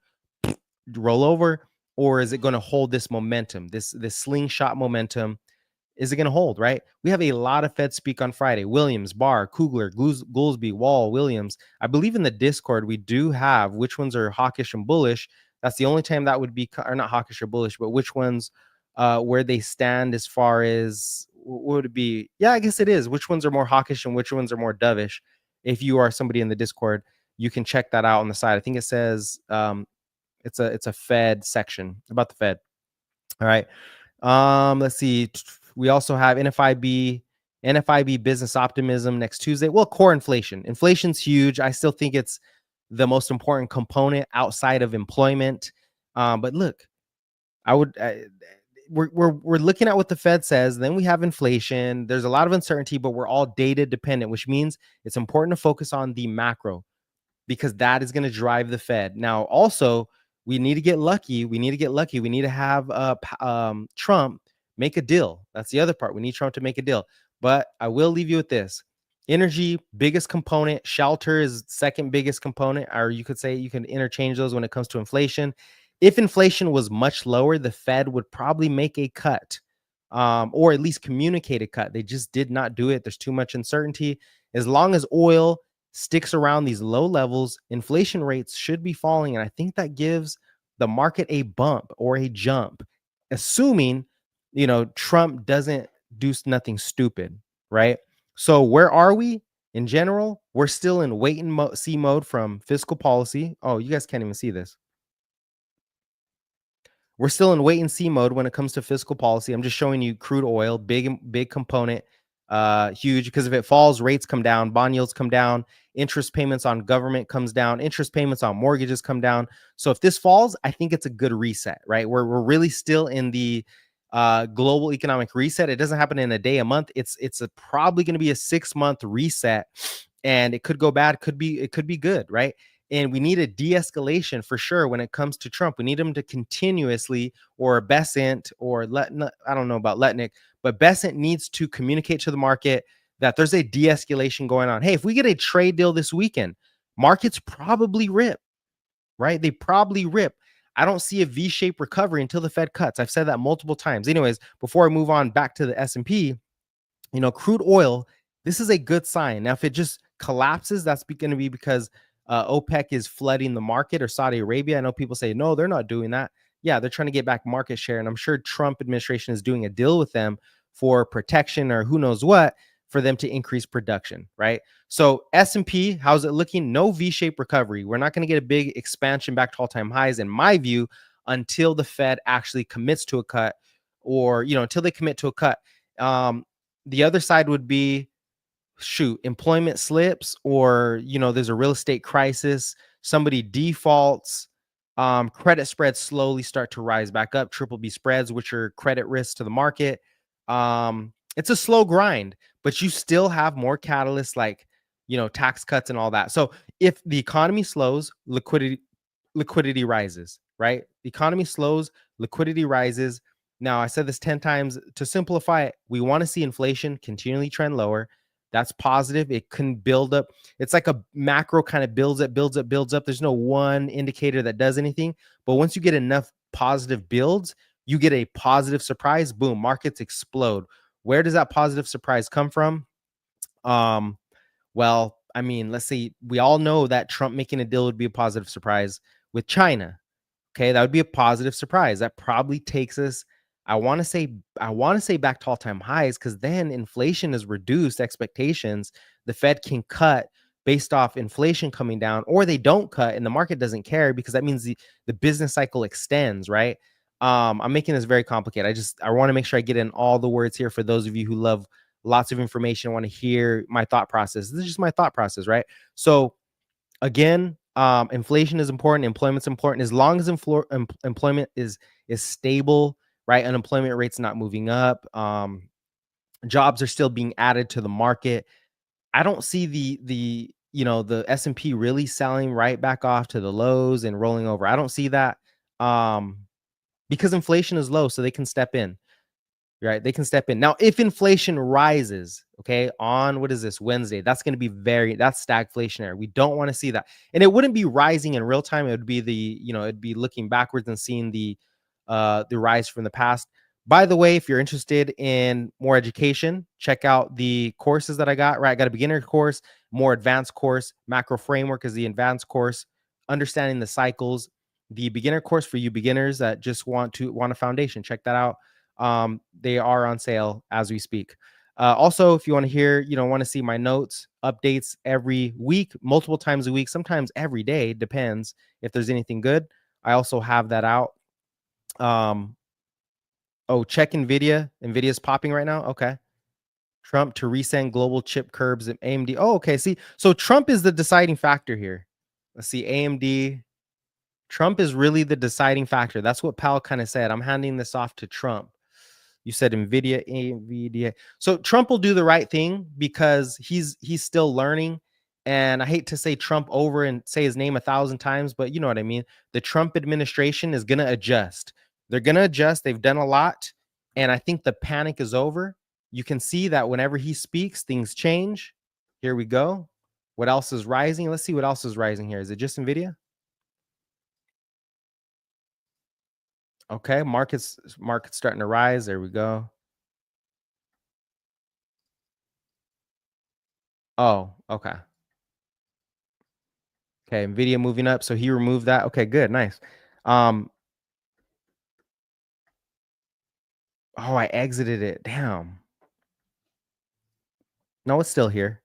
roll over, or is it going to hold this momentum, this slingshot momentum? Is it going to hold, right? We have a lot of Fed speak on Friday. Williams, Barr, Kugler, Goolsby, Wall, Williams. I believe in the Discord, we do have which ones are hawkish and bullish. That's the only time that would be, or not hawkish or bullish, but which ones, where they stand as far as, what would it be? Yeah, I guess it is. Which ones are more hawkish and which ones are more dovish? If you are somebody in the Discord, you can check that out on the side. I think it says, it's a Fed section about the Fed. All right. Let's see. We also have NFIB business optimism next Tuesday. Well, core inflation. Inflation's huge. I still think it's the most important component outside of employment. But look, we're looking at what the Fed says. Then we have inflation. There's a lot of uncertainty, but we're all data dependent, which means it's important to focus on the macro because that is going to drive the Fed. Now, also, we need to get lucky. We need to have Trump make a deal. That's the other part. We need Trump to make a deal. But I will leave you with this. Energy, biggest component. Shelter is second biggest component. Or you could say you can interchange those when it comes to inflation. If inflation was much lower, the Fed would probably make a cut, or at least communicate a cut. They just did not do it. There's too much uncertainty. As long as oil sticks around these low levels, inflation rates should be falling. And I think that gives the market a bump or a jump, assuming, Trump doesn't do nothing stupid, right? So where are we in general? We're still in wait and see mode from fiscal policy. Oh, you guys can't even see this. We're still in wait and see mode when it comes to fiscal policy. I'm just showing you crude oil, big component, huge, because if it falls, rates come down, bond yields come down, interest payments on government comes down, interest payments on mortgages come down. So if this falls, I think it's a good reset, right? We're really still in the global economic reset. It doesn't happen in a day, a month. It's probably going to be a 6-month reset, and it could go bad. It could be good, right? And we need a de-escalation for sure when it comes to Trump. We need him to continuously, or Bessent, or I don't know about Letnick, but Bessent needs to communicate to the market that there's a de-escalation going on. Hey, if we get a trade deal this weekend, markets probably rip, right? They probably rip. I don't see a V-shaped recovery until the Fed cuts. I've said that multiple times. Anyways, before I move on back to the S&P, crude oil, this is a good sign. Now, if it just collapses, that's going to be because OPEC is flooding the market, or Saudi Arabia. I know people say, no, they're not doing that. Yeah, they're trying to get back market share. And I'm sure Trump administration is doing a deal with them for protection or who knows what, for them to increase production, right? So S&P, how's it looking? No V-shaped recovery. We're not going to get a big expansion back to all-time highs, in my view, until the Fed actually commits to a cut, or, until they commit to a cut. The other side would be, employment slips, or, there's a real estate crisis, somebody defaults, credit spreads slowly start to rise back up, triple B spreads, which are credit risks to the market. It's a slow grind, but you still have more catalysts like, tax cuts and all that. So if the economy slows, liquidity rises, right? The economy slows, liquidity rises. Now, I said this 10 times. To simplify it, we want to see inflation continually trend lower. That's positive. It can build up. It's like a macro kind of builds up. There's no one indicator that does anything. But once you get enough positive builds, you get a positive surprise. Boom, markets explode. Where does that positive surprise come from? Well, I mean, let's say we all know that Trump making a deal would be a positive surprise with China. Okay, that would be a positive surprise. That probably takes us, I want to say back to all-time highs, because then inflation is reduced expectations. The Fed can cut based off inflation coming down, or they don't cut and the market doesn't care, because that means the business cycle extends, right? I'm making this very complicated. I want to make sure I get in all the words here for those of you who love lots of information, want to hear my thought process. This is just my thought process, right? So again, inflation is important, employment's important. As long as employment is stable, right? Unemployment rate's not moving up. Jobs are still being added to the market. I don't see the S&P really selling right back off to the lows and rolling over. I don't see that, because inflation is low, so they can step in, right? They can step in. Now, if inflation rises, okay, on what is this, Wednesday, that's going to be that's stagflationary. We don't want to see that. And it wouldn't be rising in real time. It would be it'd be looking backwards and seeing the rise from the past. By the way, if you're interested in more education, check out the courses that I got, right? I got a beginner course, more advanced course, macro framework is the advanced course, understanding the cycles, the beginner course for you beginners that just want a foundation. Check that out. They are on sale as we speak. Also, if you want to hear, want to see my notes, updates every week, multiple times a week, sometimes every day, depends if there's anything good. I also have that out. Oh, check NVIDIA. NVIDIA's popping right now. Okay. Trump to resend global chip curbs at AMD. Oh, okay. See, so Trump is the deciding factor here. Let's see, AMD. Trump is really the deciding factor. That's what Powell kind of said. I'm handing this off to Trump. You said NVIDIA. So Trump will do the right thing because he's still learning. And I hate to say Trump over and say his name 1,000 times, but you know what I mean. The Trump administration is going to adjust. They're going to adjust. They've done a lot. And I think the panic is over. You can see that whenever he speaks, things change. Here we go. What else is rising? Let's see what else is rising here. Is it just NVIDIA? Okay, market's starting to rise. There we go. Oh, okay. Okay, NVIDIA moving up. So he removed that. Okay, good, nice. Oh, I exited it. Damn. No, it's still here.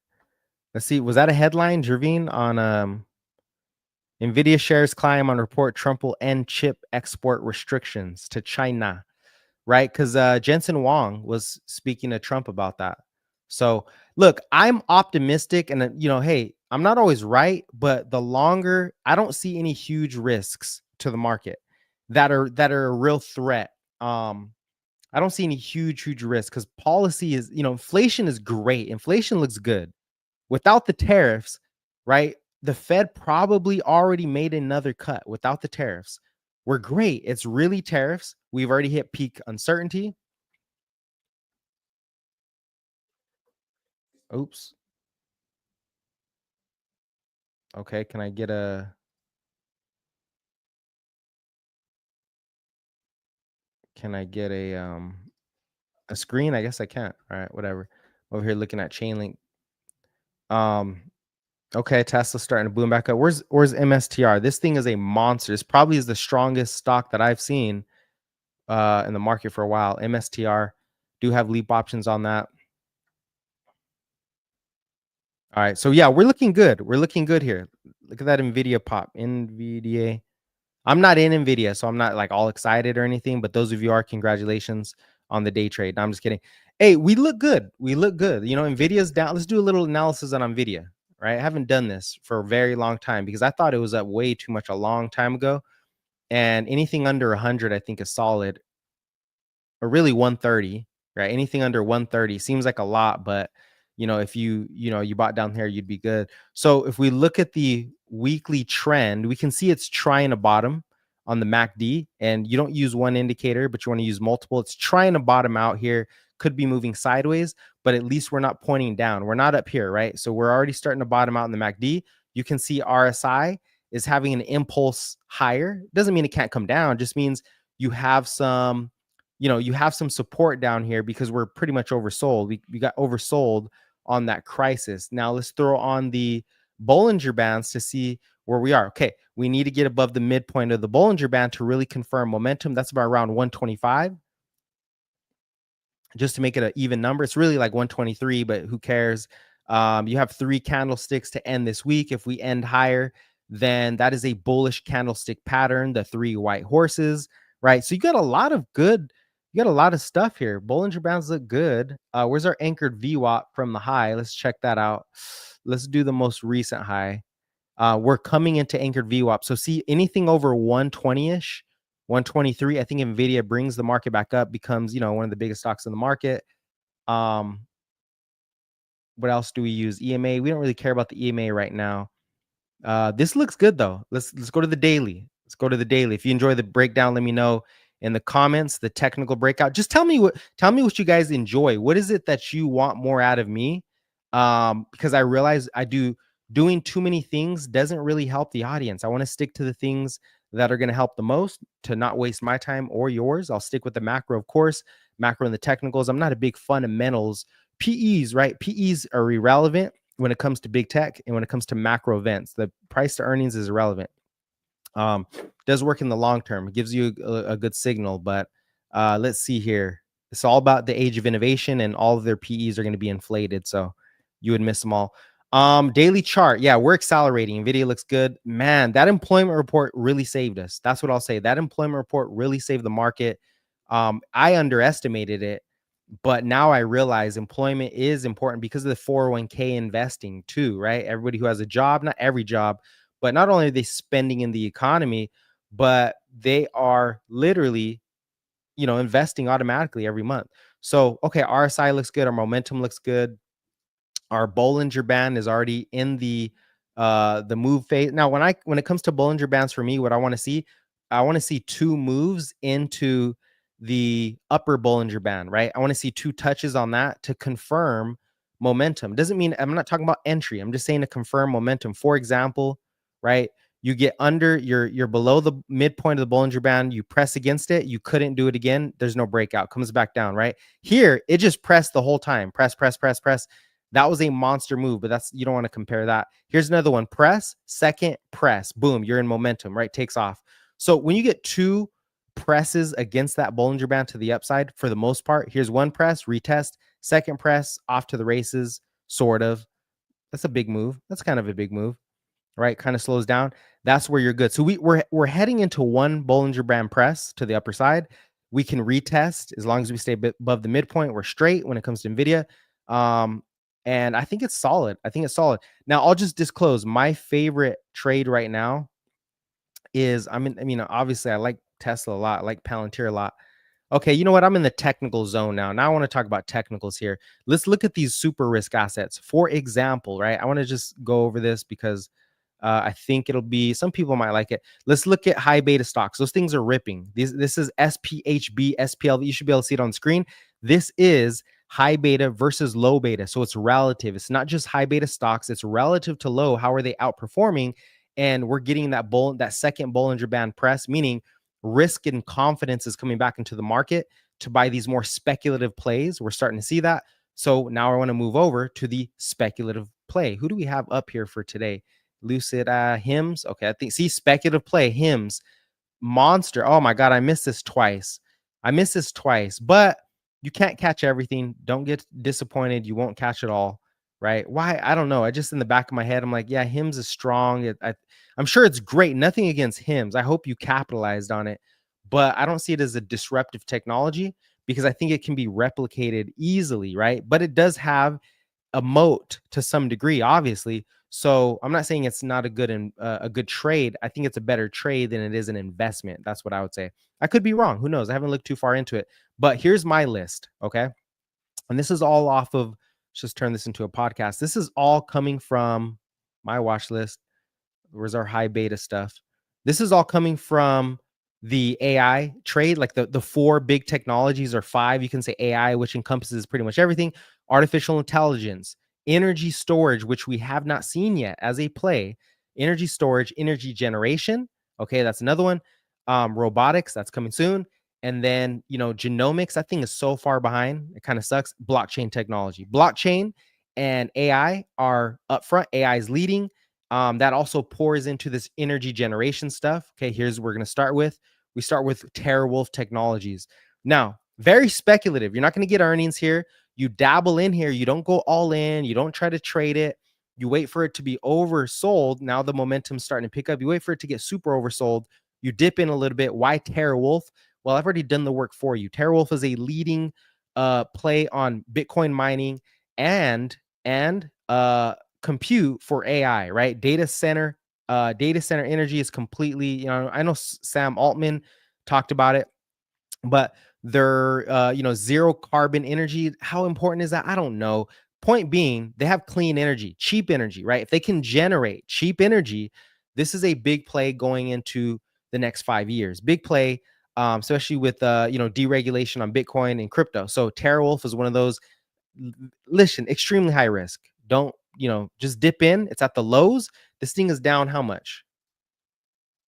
Let's see. Was that a headline, Jervine, on NVIDIA shares climb on report Trump will end chip export restrictions to China, right? Because Jensen Huang was speaking to Trump about that. So look, I'm optimistic, and hey, I'm not always right, but the longer I don't see any huge risks to the market that are a real threat. I don't see any huge risks because policy is, inflation is great. Inflation looks good without the tariffs, right? The Fed probably already made another cut without the tariffs. We're great. It's really tariffs. We've already hit peak uncertainty. Oops. Okay, can I get a screen? I guess I can't. All right, whatever. Over here looking at Chainlink. Okay, Tesla's starting to boom back up. Where's MSTR? This thing is a monster. This probably is the strongest stock that I've seen in the market for a while. MSTR, do have leap options on that. All right, so yeah, we're looking good. We're looking good here. Look at that NVIDIA pop. NVIDIA. I'm not in NVIDIA, so I'm not like all excited or anything, but those of you are, congratulations on the day trade. No, I'm just kidding. Hey, we look good. We look good. NVIDIA's down. Let's do a little analysis on NVIDIA, right? I haven't done this for a very long time because I thought it was up way too much a long time ago. And anything under 100, I think is solid, or really 130, right? Anything under 130 seems like a lot, but if you bought down here, you'd be good. So if we look at the weekly trend, we can see it's trying to bottom on the MACD, and you don't use one indicator, but you want to use multiple. It's trying to bottom out here, could be moving sideways, but at least we're not pointing down. We're not up here, right? So we're already starting to bottom out in the MACD. You can see RSI is having an impulse higher. Doesn't mean it can't come down, just means you have some support down here because we're pretty much oversold. We got oversold on that crisis. Now let's throw on the Bollinger Bands to see where we are. Okay, we need to get above the midpoint of the Bollinger Band to really confirm momentum. That's about around 125. Just to make it an even number. It's really like 123, but who cares? You have 3 candlesticks to end this week. If we end higher, then that is a bullish candlestick pattern, the 3 white horses, right? So you got a lot of stuff here. Bollinger Bands look good. Where's our anchored VWAP from the high? Let's check that out. Let's do the most recent high. We're coming into anchored VWAP. So see anything over 120-ish, 123, I think NVIDIA brings the market back up, becomes, one of the biggest stocks in the market. What else do we use? EMA. We don't really care about the EMA right now. This looks good though. Let's go to the daily. Let's go to the daily. If you enjoy the breakdown, let me know in the comments, the technical breakout. Just tell me what you guys enjoy. What is it that you want more out of me? Because I realize doing too many things doesn't really help the audience. I want to stick to the things that are going to help the most to not waste my time or yours. I'll stick with the macro, of course, macro and the technicals. I'm not a big fundamentals. PEs, right? PEs are irrelevant when it comes to big tech and when it comes to macro events. The price to earnings is irrelevant. Does work in the long term. It gives you a good signal, but let's see here. It's all about the age of innovation, and all of their PEs are going to be inflated, so you would miss them all. Daily chart. Yeah, we're accelerating. Nvidia looks good. Man, that employment report really saved us. That's what I'll say. That employment report really saved the market. I underestimated it, but now I realize employment is important because of the 401k investing too, right? Everybody who has a job, not every job, but not only are they spending in the economy, but they are literally, investing automatically every month. So, okay, RSI looks good. Our momentum looks good. Our Bollinger Band is already in the move phase. Now, when it comes to Bollinger Bands, for me, what I want to see two moves into the upper Bollinger Band, right? I want to see two touches on that to confirm momentum. Doesn't mean I'm not talking about entry. I'm just saying to confirm momentum. For example, right? You get under, you're below the midpoint of the Bollinger Band, you press against it, you couldn't do it again, there's no breakout, comes back down, right? Here, it just pressed the whole time. Press. That was a monster move, but you don't want to compare that. Here's another one. Press, second press. Boom, you're in momentum, right? Takes off. So when you get two presses against that Bollinger Band to the upside, for the most part, here's one press, retest, second press, off to the races, sort of. That's a big move. That's kind of a big move, right? Kind of slows down. That's where you're good. So we're heading into one Bollinger Band press to the upper side. We can retest as long as we stay above the midpoint. We're straight when it comes to NVIDIA. And I think it's solid. Now, I'll just disclose my favorite trade right now is, obviously I like Tesla a lot. I like Palantir a lot. Okay, you know what? I'm in the technical zone now. Now I want to talk about technicals here. Let's look at these super risk assets. For example, right? I want to just go over this because I think some people might like it. Let's look at high beta stocks. Those things are ripping. This is SPHB, SPLV. You should be able to see it on screen. This is high beta versus low beta. So it's relative. It's not just high beta stocks. It's relative to low. How are they outperforming? And we're getting that second Bollinger Band press, meaning risk and confidence is coming back into the market to buy these more speculative plays. We're starting to see that. So now I want to move over to the speculative play. Who do we have up here for today? Lucid Hims. Okay, I think, see, speculative play, Hims, monster. Oh my God, I missed this twice. But you can't catch everything. Don't get disappointed. You won't catch it all, right? Why? I don't know. I just, in the back of my head, I'm like, yeah, Hims is strong. I'm sure it's great. Nothing against Hims. I hope you capitalized on it, but I don't see it as a disruptive technology because I think it can be replicated easily, right? But it does have a moat to some degree, obviously. So I'm not saying it's not a good trade. I think it's a better trade than it is an investment. That's what I would say. I could be wrong. Who knows? I haven't looked too far into it. But here's my list, okay? And this is all off of, let's just turn this into a podcast. This is all coming from my watch list. Where's our high beta stuff? This is all coming from the AI trade, like the four big technologies, or five. You can say AI, which encompasses pretty much everything. Artificial intelligence, energy storage, which we have not seen yet as a play. Energy storage, energy generation. Okay, that's another one. Robotics, that's coming soon. And then, genomics, that thing is so far behind. It kind of sucks. Blockchain technology. Blockchain and AI are up front. AI is leading. That also pours into this energy generation stuff. Okay, here's what we're going to start with. We start with TeraWulf Technologies. Now, very speculative. You're not going to get earnings here. You dabble in here. You don't go all in. You don't try to trade it. You wait for it to be oversold. Now the momentum's starting to pick up. You wait for it to get super oversold. You dip in a little bit. Why TeraWulf? Well, I've already done the work for you. TeraWulf is a leading play on Bitcoin mining and compute for AI, right? Data center energy is completely, I know Sam Altman talked about it, but they're, zero carbon energy. How important is that? I don't know. Point being, they have clean energy, cheap energy, right? If they can generate cheap energy, this is a big play going into the next 5 years. Big play, especially with, deregulation on Bitcoin and crypto. So TeraWulf is one of those. Listen, extremely high risk. Don't, just dip in. It's at the lows. This thing is down how much?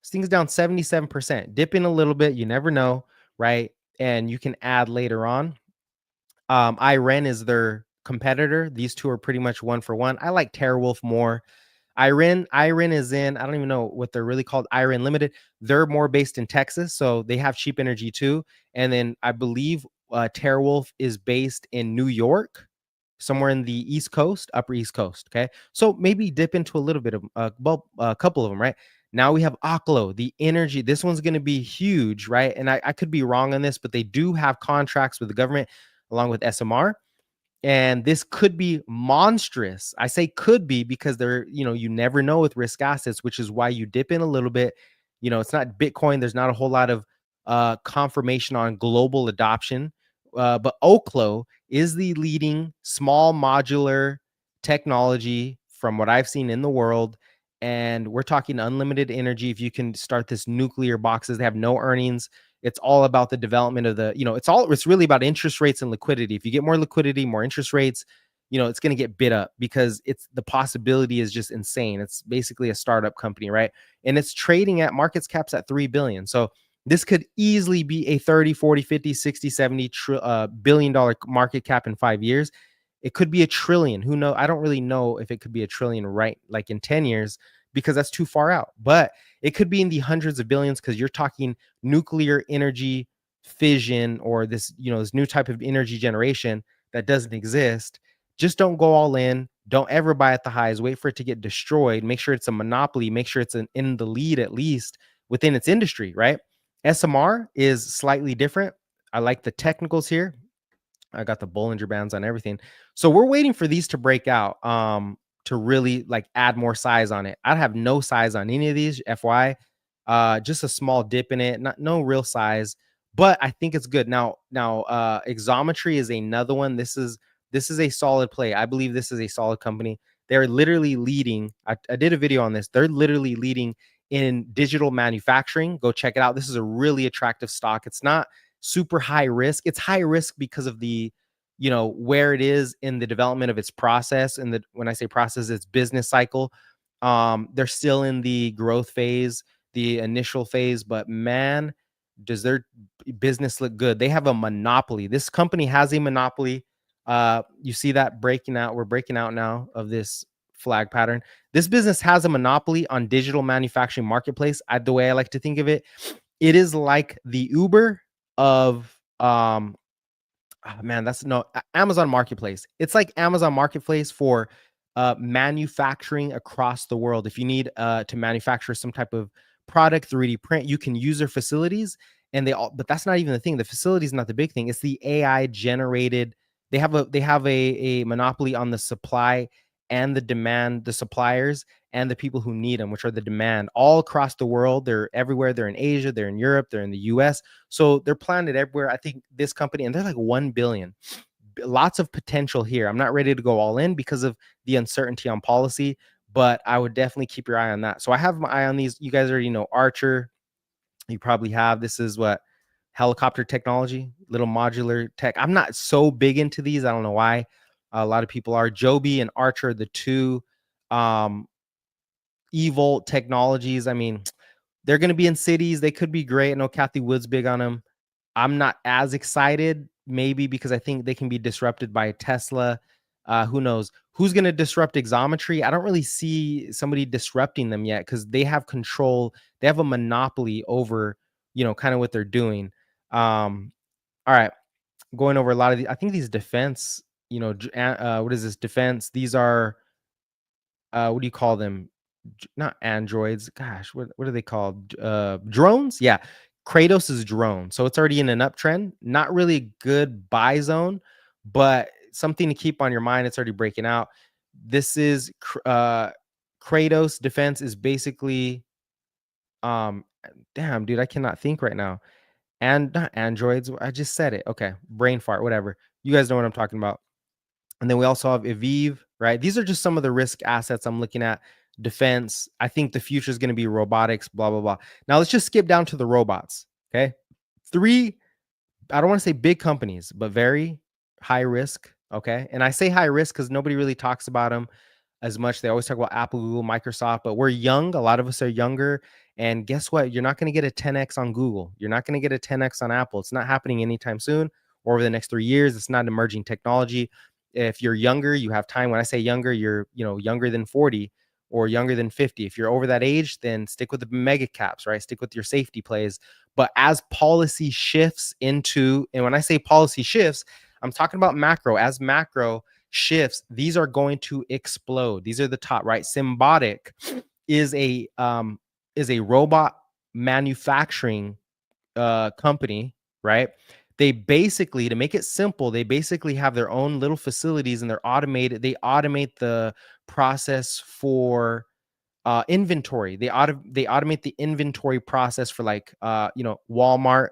This thing's down 77%, dipping a little bit. You never know, right? And you can add later on. Iren is their competitor. These two are pretty much one for one. I like TeraWolf more. Iren is in, I don't even know what they're really called, Iren Limited. They're more based in Texas, so they have cheap energy too. And then I believe TeraWolf is based in New York, somewhere in the East Coast, Upper East Coast. Okay, so maybe dip into a little bit of a couple of them, right? Now we have Oklo, the energy. This one's going to be huge, right? And I could be wrong on this, but they do have contracts with the government along with SMR. And this could be monstrous. I say could be because they're, you never know with risk assets, which is why you dip in a little bit. It's not Bitcoin. There's not a whole lot of confirmation on global adoption. But Oklo is the leading small modular technology from what I've seen in the world. And we're talking unlimited energy. If you can start this nuclear boxes, they have no earnings. It's all about the development of the, it's really about interest rates and liquidity. If you get more liquidity, more interest rates, it's going to get bid up because the possibility is just insane. It's basically a startup company, right? And it's trading at market caps at 3 billion. So this could easily be a 30, 40, 50, 60, 70 billion dollar market cap in 5 years. It could be a trillion. Who knows? I don't really know if it could be a trillion right like in 10 years because that's too far out. But it could be in the hundreds of billions because you're talking nuclear energy fission or this, this new type of energy generation that doesn't exist. Just don't go all in. Don't ever buy at the highs. Wait for it to get destroyed. Make sure it's a monopoly. Make sure it's in the lead at least within its industry, right? SMR is slightly different. I like the technicals here. I got the Bollinger Bands on everything. So we're waiting for these to break out to really like add more size on it. I'd have no size on any of these, FY. Just a small dip in it, no real size, but I think it's good. Now, Exometry is another one. This is a solid play. I believe this is a solid company. They're literally leading. I did a video on this. They're literally leading in digital manufacturing. Go check it out. This is a really attractive stock. It's not super high risk. It's high risk because of the, where it is in the development of its process. And when I say process, it's business cycle. They're still in the growth phase, the initial phase, but man, does their business look good. They have a monopoly. This company has a monopoly. You see that breaking out. We're breaking out now of this flag pattern. This business has a monopoly on digital manufacturing marketplace. The way I like to think of it, it is like the Uber of Amazon Marketplace. It's like Amazon Marketplace for manufacturing across the world. If you need to manufacture some type of product, 3D print, you can use their facilities. But that's not even the thing. The facility is not the big thing. It's the AI generated. They have a monopoly on the supply and the demand, the suppliers and the people who need them, which are the demand all across the world. They're everywhere. They're in Asia, they're in Europe, they're in the US. So they're planted everywhere. I think this company, and they're like 1 billion. Lots of potential here. I'm not ready to go all in because of the uncertainty on policy, but I would definitely keep your eye on that. So I have my eye on these. You guys already know Archer. You probably have. This is what helicopter technology, little modular tech. I'm not so big into these. I don't know why. A lot of people are. Joby and Archer, the two eVolt technologies. I mean, they're going to be in cities. They could be great. I know Kathy Wood's big on them. I'm not as excited, maybe because I think they can be disrupted by Tesla. Who knows? Who's going to disrupt Exometry? I don't really see somebody disrupting them yet because they have control. They have a monopoly over, kind of what they're doing. All right. Going over a lot of I think these defense, what is this defense? These are, what do you call them? Not androids. Gosh, what are they called? Drones? Yeah. Kratos is drone. So it's already in an uptrend. Not really a good buy zone, but something to keep on your mind. It's already breaking out. This is Kratos defense is basically damn, dude, I cannot think right now. And not androids. I just said it. Okay. Brain fart, whatever. You guys know what I'm talking about. And then we also have Aviv, right? These are just some of the risk assets I'm looking at. Defense. I think the future is going to be robotics, blah, blah, blah. Now let's just skip down to the robots. Okay. 3, I don't want to say big companies, but very high risk. Okay. And I say high risk because nobody really talks about them as much. They always talk about Apple, Google, Microsoft, but we're young. A lot of us are younger And guess what? You're not going to get a 10x on Google. You're not going to get a 10x on Apple. It's not happening anytime soon or over the next 3 years. It's not emerging technology. If you're younger, you have time. When I say younger, you're, younger than 40 or younger than 50. If you're over that age, then stick with the mega caps, right? Stick with your safety plays. But as policy shifts into, and when I say policy shifts, I'm talking about macro. As macro shifts, these are going to explode. These are the top, right? Symbotic is a robot manufacturing company, right? They basically, to make it simple, they basically have their own little facilities and they automate the process for inventory. They automate the inventory process for like Walmart.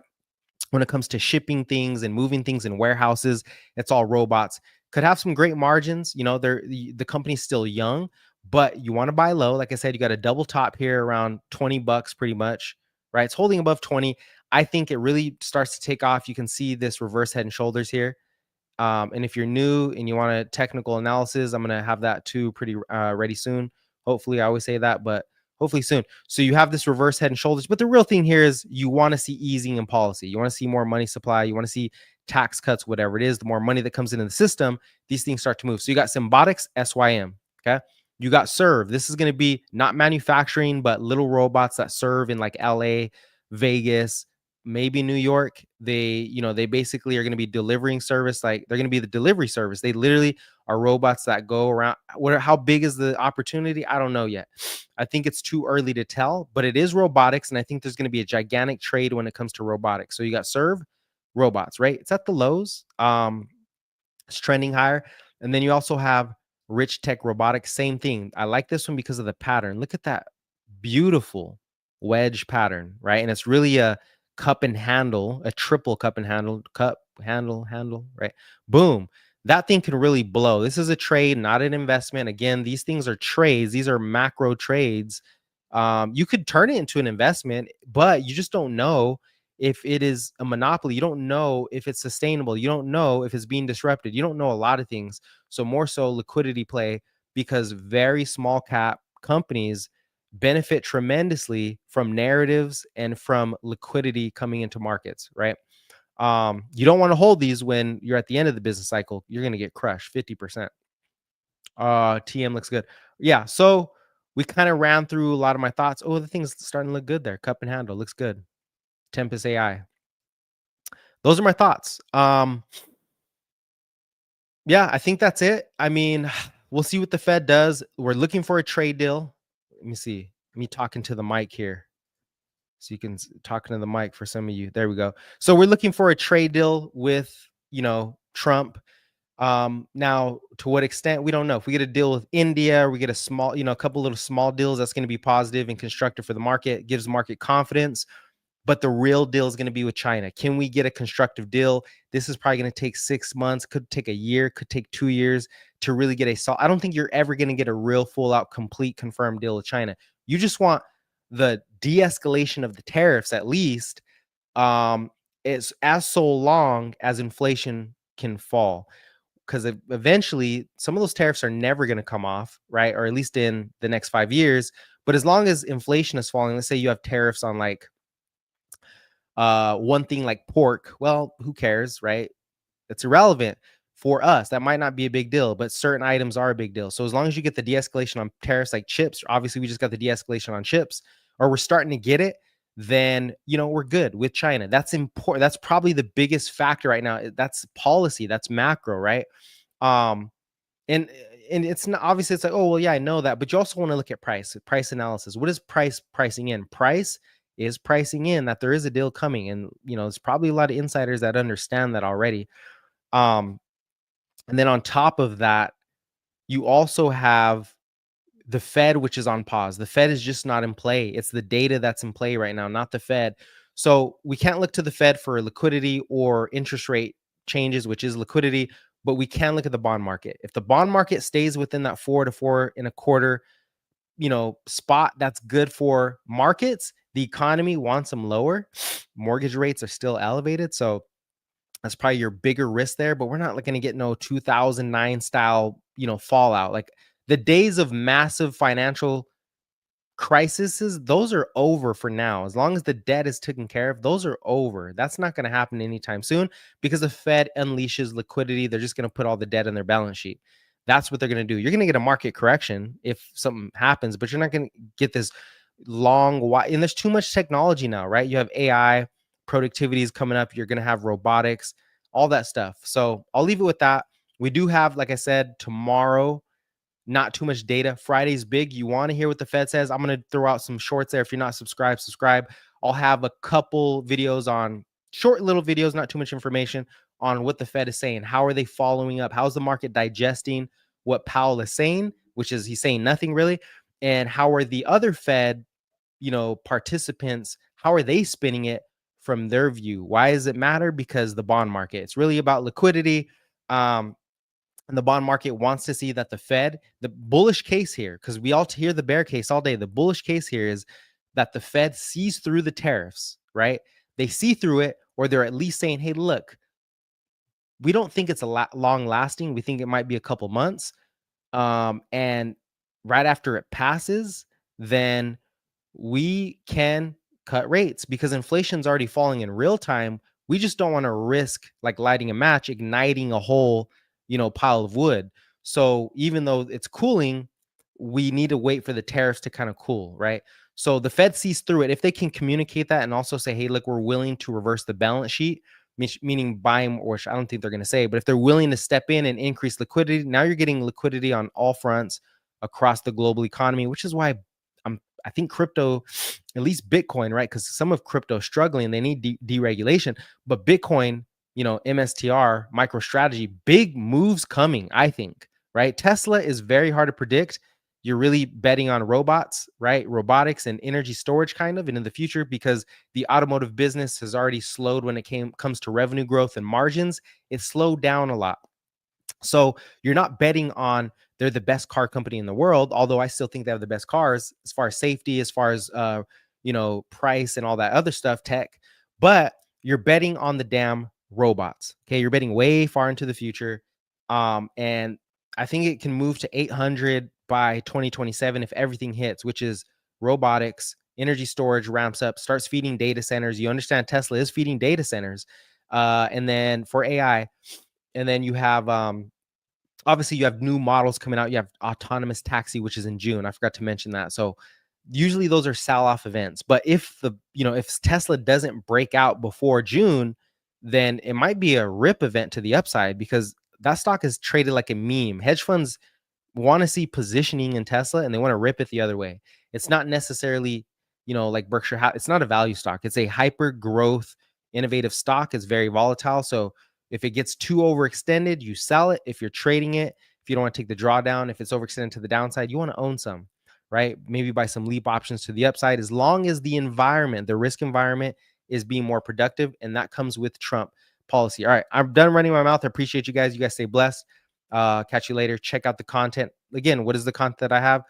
When it comes to shipping things and moving things in warehouses, it's all robots. Could have some great margins. The company's still young, but you want to buy low. Like I said, you got a double top here around $20 pretty much, right? It's holding above 20. I think it really starts to take off. You can see this reverse head and shoulders here. And if you're new and you want a technical analysis, I'm going to have that too pretty ready soon. Hopefully, I always say that, but hopefully soon. So you have this reverse head and shoulders. But the real thing here is you want to see easing in policy. You want to see more money supply. You want to see tax cuts, whatever it is. The more money that comes into the system, these things start to move. So you got Symbotics, SYM. Okay. You got Serve. This is going to be not manufacturing, but little robots that serve in like LA, Vegas, maybe New York. They basically are going to be delivering service. Like they're going to be the delivery service. They literally are robots that go around. How big is the opportunity? I don't know yet. I think it's too early to tell, but it is robotics. And I think there's going to be a gigantic trade when it comes to robotics. So you got Serve, robots, right? It's at the lows. It's trending higher. And then you also have Rich Tech Robotics. Same thing. I like this one because of the pattern. Look at that beautiful wedge pattern, right? And it's really a cup and handle, a triple cup and handle, right? Boom. That thing can really blow. This is a trade, not an investment. Again, these things are trades. These are macro trades. You could turn it into an investment, but you just don't know if it is a monopoly. You don't know if it's sustainable. You don't know if it's being disrupted. You don't know a lot of things. So more so liquidity play, because very small cap companies benefit tremendously from narratives and from liquidity coming into markets, right? You don't want to hold these when you're at the end of the business cycle. You're going to get crushed 50%. TM looks good. Yeah, so we kind of ran through a lot of my thoughts. Oh, the thing's starting to look good there. Cup and handle looks good. Tempest AI. Those are my thoughts. Yeah, I think that's it. I mean, we'll see what the Fed does. We're looking for a trade deal. Let me see. Me talking to the mic here. So you can talking to the mic for some of you. There we go. So we're looking for a trade deal with, Trump. Now, to what extent, we don't know. If we get a deal with India, or we get a small, a couple little small deals, that's going to be positive and constructive for the market, gives the market confidence. But the real deal is going to be with China. Can we get a constructive deal? This is probably going to take 6 months, could take a year, could take 2 years to really get I don't think you're ever going to get a real full out, complete confirmed deal with China. You just want the de-escalation of the tariffs, at least, is as so long as inflation can fall. Because eventually some of those tariffs are never going to come off, right? Or at least in the next 5 years. But as long as inflation is falling, let's say you have tariffs on like one thing like pork, well, who cares, right? It's irrelevant for us. That might not be a big deal, but certain items are a big deal. So as long as you get the de-escalation on tariffs like chips, obviously we just got the de-escalation on chips, or we're starting to get it, then, we're good with China. That's important. That's probably the biggest factor right now. That's policy. That's macro, right? And it's not, obviously it's like, oh, well, yeah, I know that, but you also want to look at price analysis. What is pricing in? Price is pricing in that there is a deal coming. And, there's probably a lot of insiders that understand that already. And then on top of that, you also have the Fed, which is on pause. The Fed is just not in play. It's the data that's in play right now, not the Fed. So we can't look to the Fed for liquidity or interest rate changes, which is liquidity, but we can look at the bond market. If the bond market stays within that 4 to 4.25, spot, that's good for markets. The economy wants them lower. Mortgage rates are still elevated. So that's probably your bigger risk there, but we're not going to get no 2009 style, fallout. Like the days of massive financial crises, those are over for now. As long as the debt is taken care of, those are over. That's not going to happen anytime soon because the Fed unleashes liquidity. They're just going to put all the debt on their balance sheet. That's what they're going to do. You're going to get a market correction if something happens, but you're not going to get this long, wide, and there's too much technology now, right? You have AI, productivity is coming up. You're going to have robotics, all that stuff. So I'll leave it with that. We do have, like I said, tomorrow, not too much data. Friday's big. You want to hear what the Fed says? I'm going to throw out some shorts there. If you're not subscribed, subscribe. I'll have a couple videos on short little videos, not too much information on what the Fed is saying. How are they following up? How's the market digesting what Powell is saying, which is he's saying nothing really? And how are the other Fed, participants, how are they spinning it from their view? Why does it matter? Because the bond market, it's really about liquidity. And the bond market wants to see that the Fed, the bullish case here, because we all hear the bear case all day. The bullish case here is that the Fed sees through the tariffs, right? They see through it, or they're at least saying, hey, look, we don't think it's a long lasting. We think it might be a couple months. And right after it passes, then we can cut rates because inflation's already falling in real time. We just don't want to risk like lighting a match, igniting a whole pile of wood. So even though it's cooling, we need to wait for the tariffs to kind of cool, right? So the Fed sees through it. If they can communicate that and also say, hey, look, we're willing to reverse the balance sheet, meaning buy more, which I don't think they're going to say, but if they're willing to step in and increase liquidity, now you're getting liquidity on all fronts across the global economy, which is why I think crypto, at least Bitcoin, right? Because some of crypto is struggling, they need deregulation, but Bitcoin, MSTR, MicroStrategy, big moves coming, I think, right? Tesla is very hard to predict. You're really betting on robots, right? Robotics and energy storage kind of, and in the future, because the automotive business has already slowed when it comes to revenue growth and margins, it slowed down a lot. So you're not betting on they're the best car company in the world, although I still think they have the best cars as far as safety, as far as, price and all that other stuff, tech, but you're betting on the damn robots. Okay. You're betting way far into the future. And I think it can move to 800 by 2027 if everything hits, which is robotics, energy storage ramps up, starts feeding data centers. You understand Tesla is feeding data centers. And then for AI, and then you have, obviously you have new models coming out. You have autonomous taxi, which is in June. I forgot to mention that. So usually those are sell-off events. But if if Tesla doesn't break out before June, then it might be a rip event to the upside because that stock is traded like a meme. Hedge funds want to see positioning in Tesla and they want to rip it the other way. It's not necessarily, like Berkshire Hathaway. It's not a value stock. It's a hyper growth, innovative stock. It's very volatile. So if it gets too overextended, you sell it. If you're trading it, if you don't want to take the drawdown, if it's overextended to the downside, you want to own some, right? Maybe buy some leap options to the upside, as long as the environment, the risk environment is being more productive. And that comes with Trump policy. All right. I'm done running my mouth. I appreciate you guys. You guys stay blessed. Catch you later. Check out the content. Again, what is the content that I have?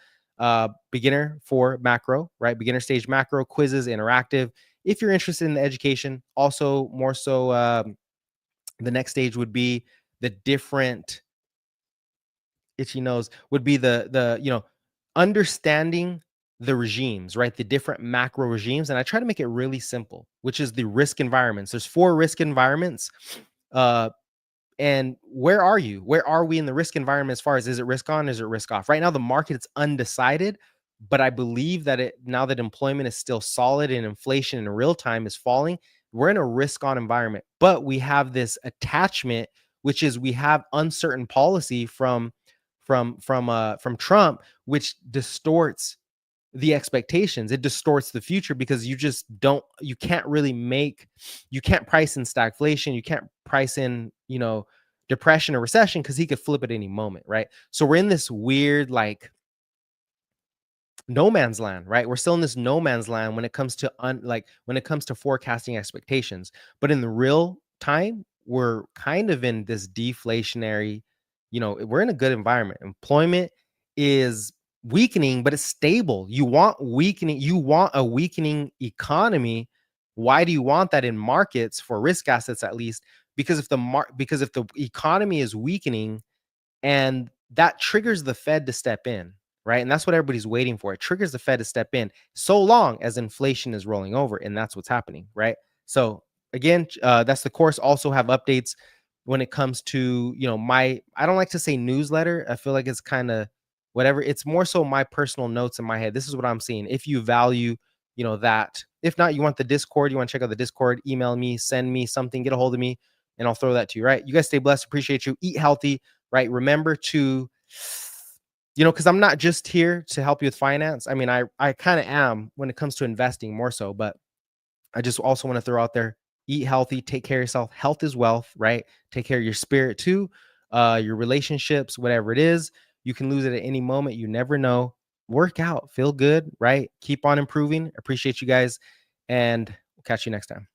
Beginner for macro, right? Beginner stage macro, quizzes, interactive. If you're interested in the education, also more so, the next stage would be the different itchy nose would be the understanding the regimes, right? The different macro regimes. And I try to make it really simple, which is the risk environments. There's 4 risk environments. And where are you? Where are we in the risk environment as far as, is it risk on? Is it risk off? Right now, the market is undecided, but I believe that now that employment is still solid and inflation in real time is falling, we're in a risk on environment, but we have this attachment, which is we have uncertain policy from Trump, which distorts the expectations. It distorts the future because you can't price in stagflation. You can't price in, depression or recession because he could flip at any moment. Right. So we're in this weird, like, no man's land, right? We're still in this no man's land when it comes to forecasting expectations. But in the real time, we're kind of in this deflationary, we're in a good environment. Employment is weakening, but it's stable. You want a weakening economy. Why do you want that in markets for risk assets, at least? Because if the economy is weakening, and that triggers the Fed to step in. right? And that's what everybody's waiting for. It triggers the Fed to step in so long as inflation is rolling over, and that's what's happening, right? So again, that's the course. Also have updates when it comes to, I don't like to say newsletter. I feel like it's kind of whatever. It's more so my personal notes in my head. This is what I'm seeing. If you value, that. If not, you want the Discord, you want to check out the Discord, email me, send me something, get a hold of me, and I'll throw that to you, right? You guys stay blessed. Appreciate you. Eat healthy, right? Remember to, because I'm not just here to help you with finance. I mean, I kind of am when it comes to investing more so, but I just also want to throw out there, eat healthy, take care of yourself. Health is wealth, right? Take care of your spirit too, your relationships, whatever it is. You can lose it at any moment. You never know. Work out, feel good, right? Keep on improving. Appreciate you guys, and we'll catch you next time.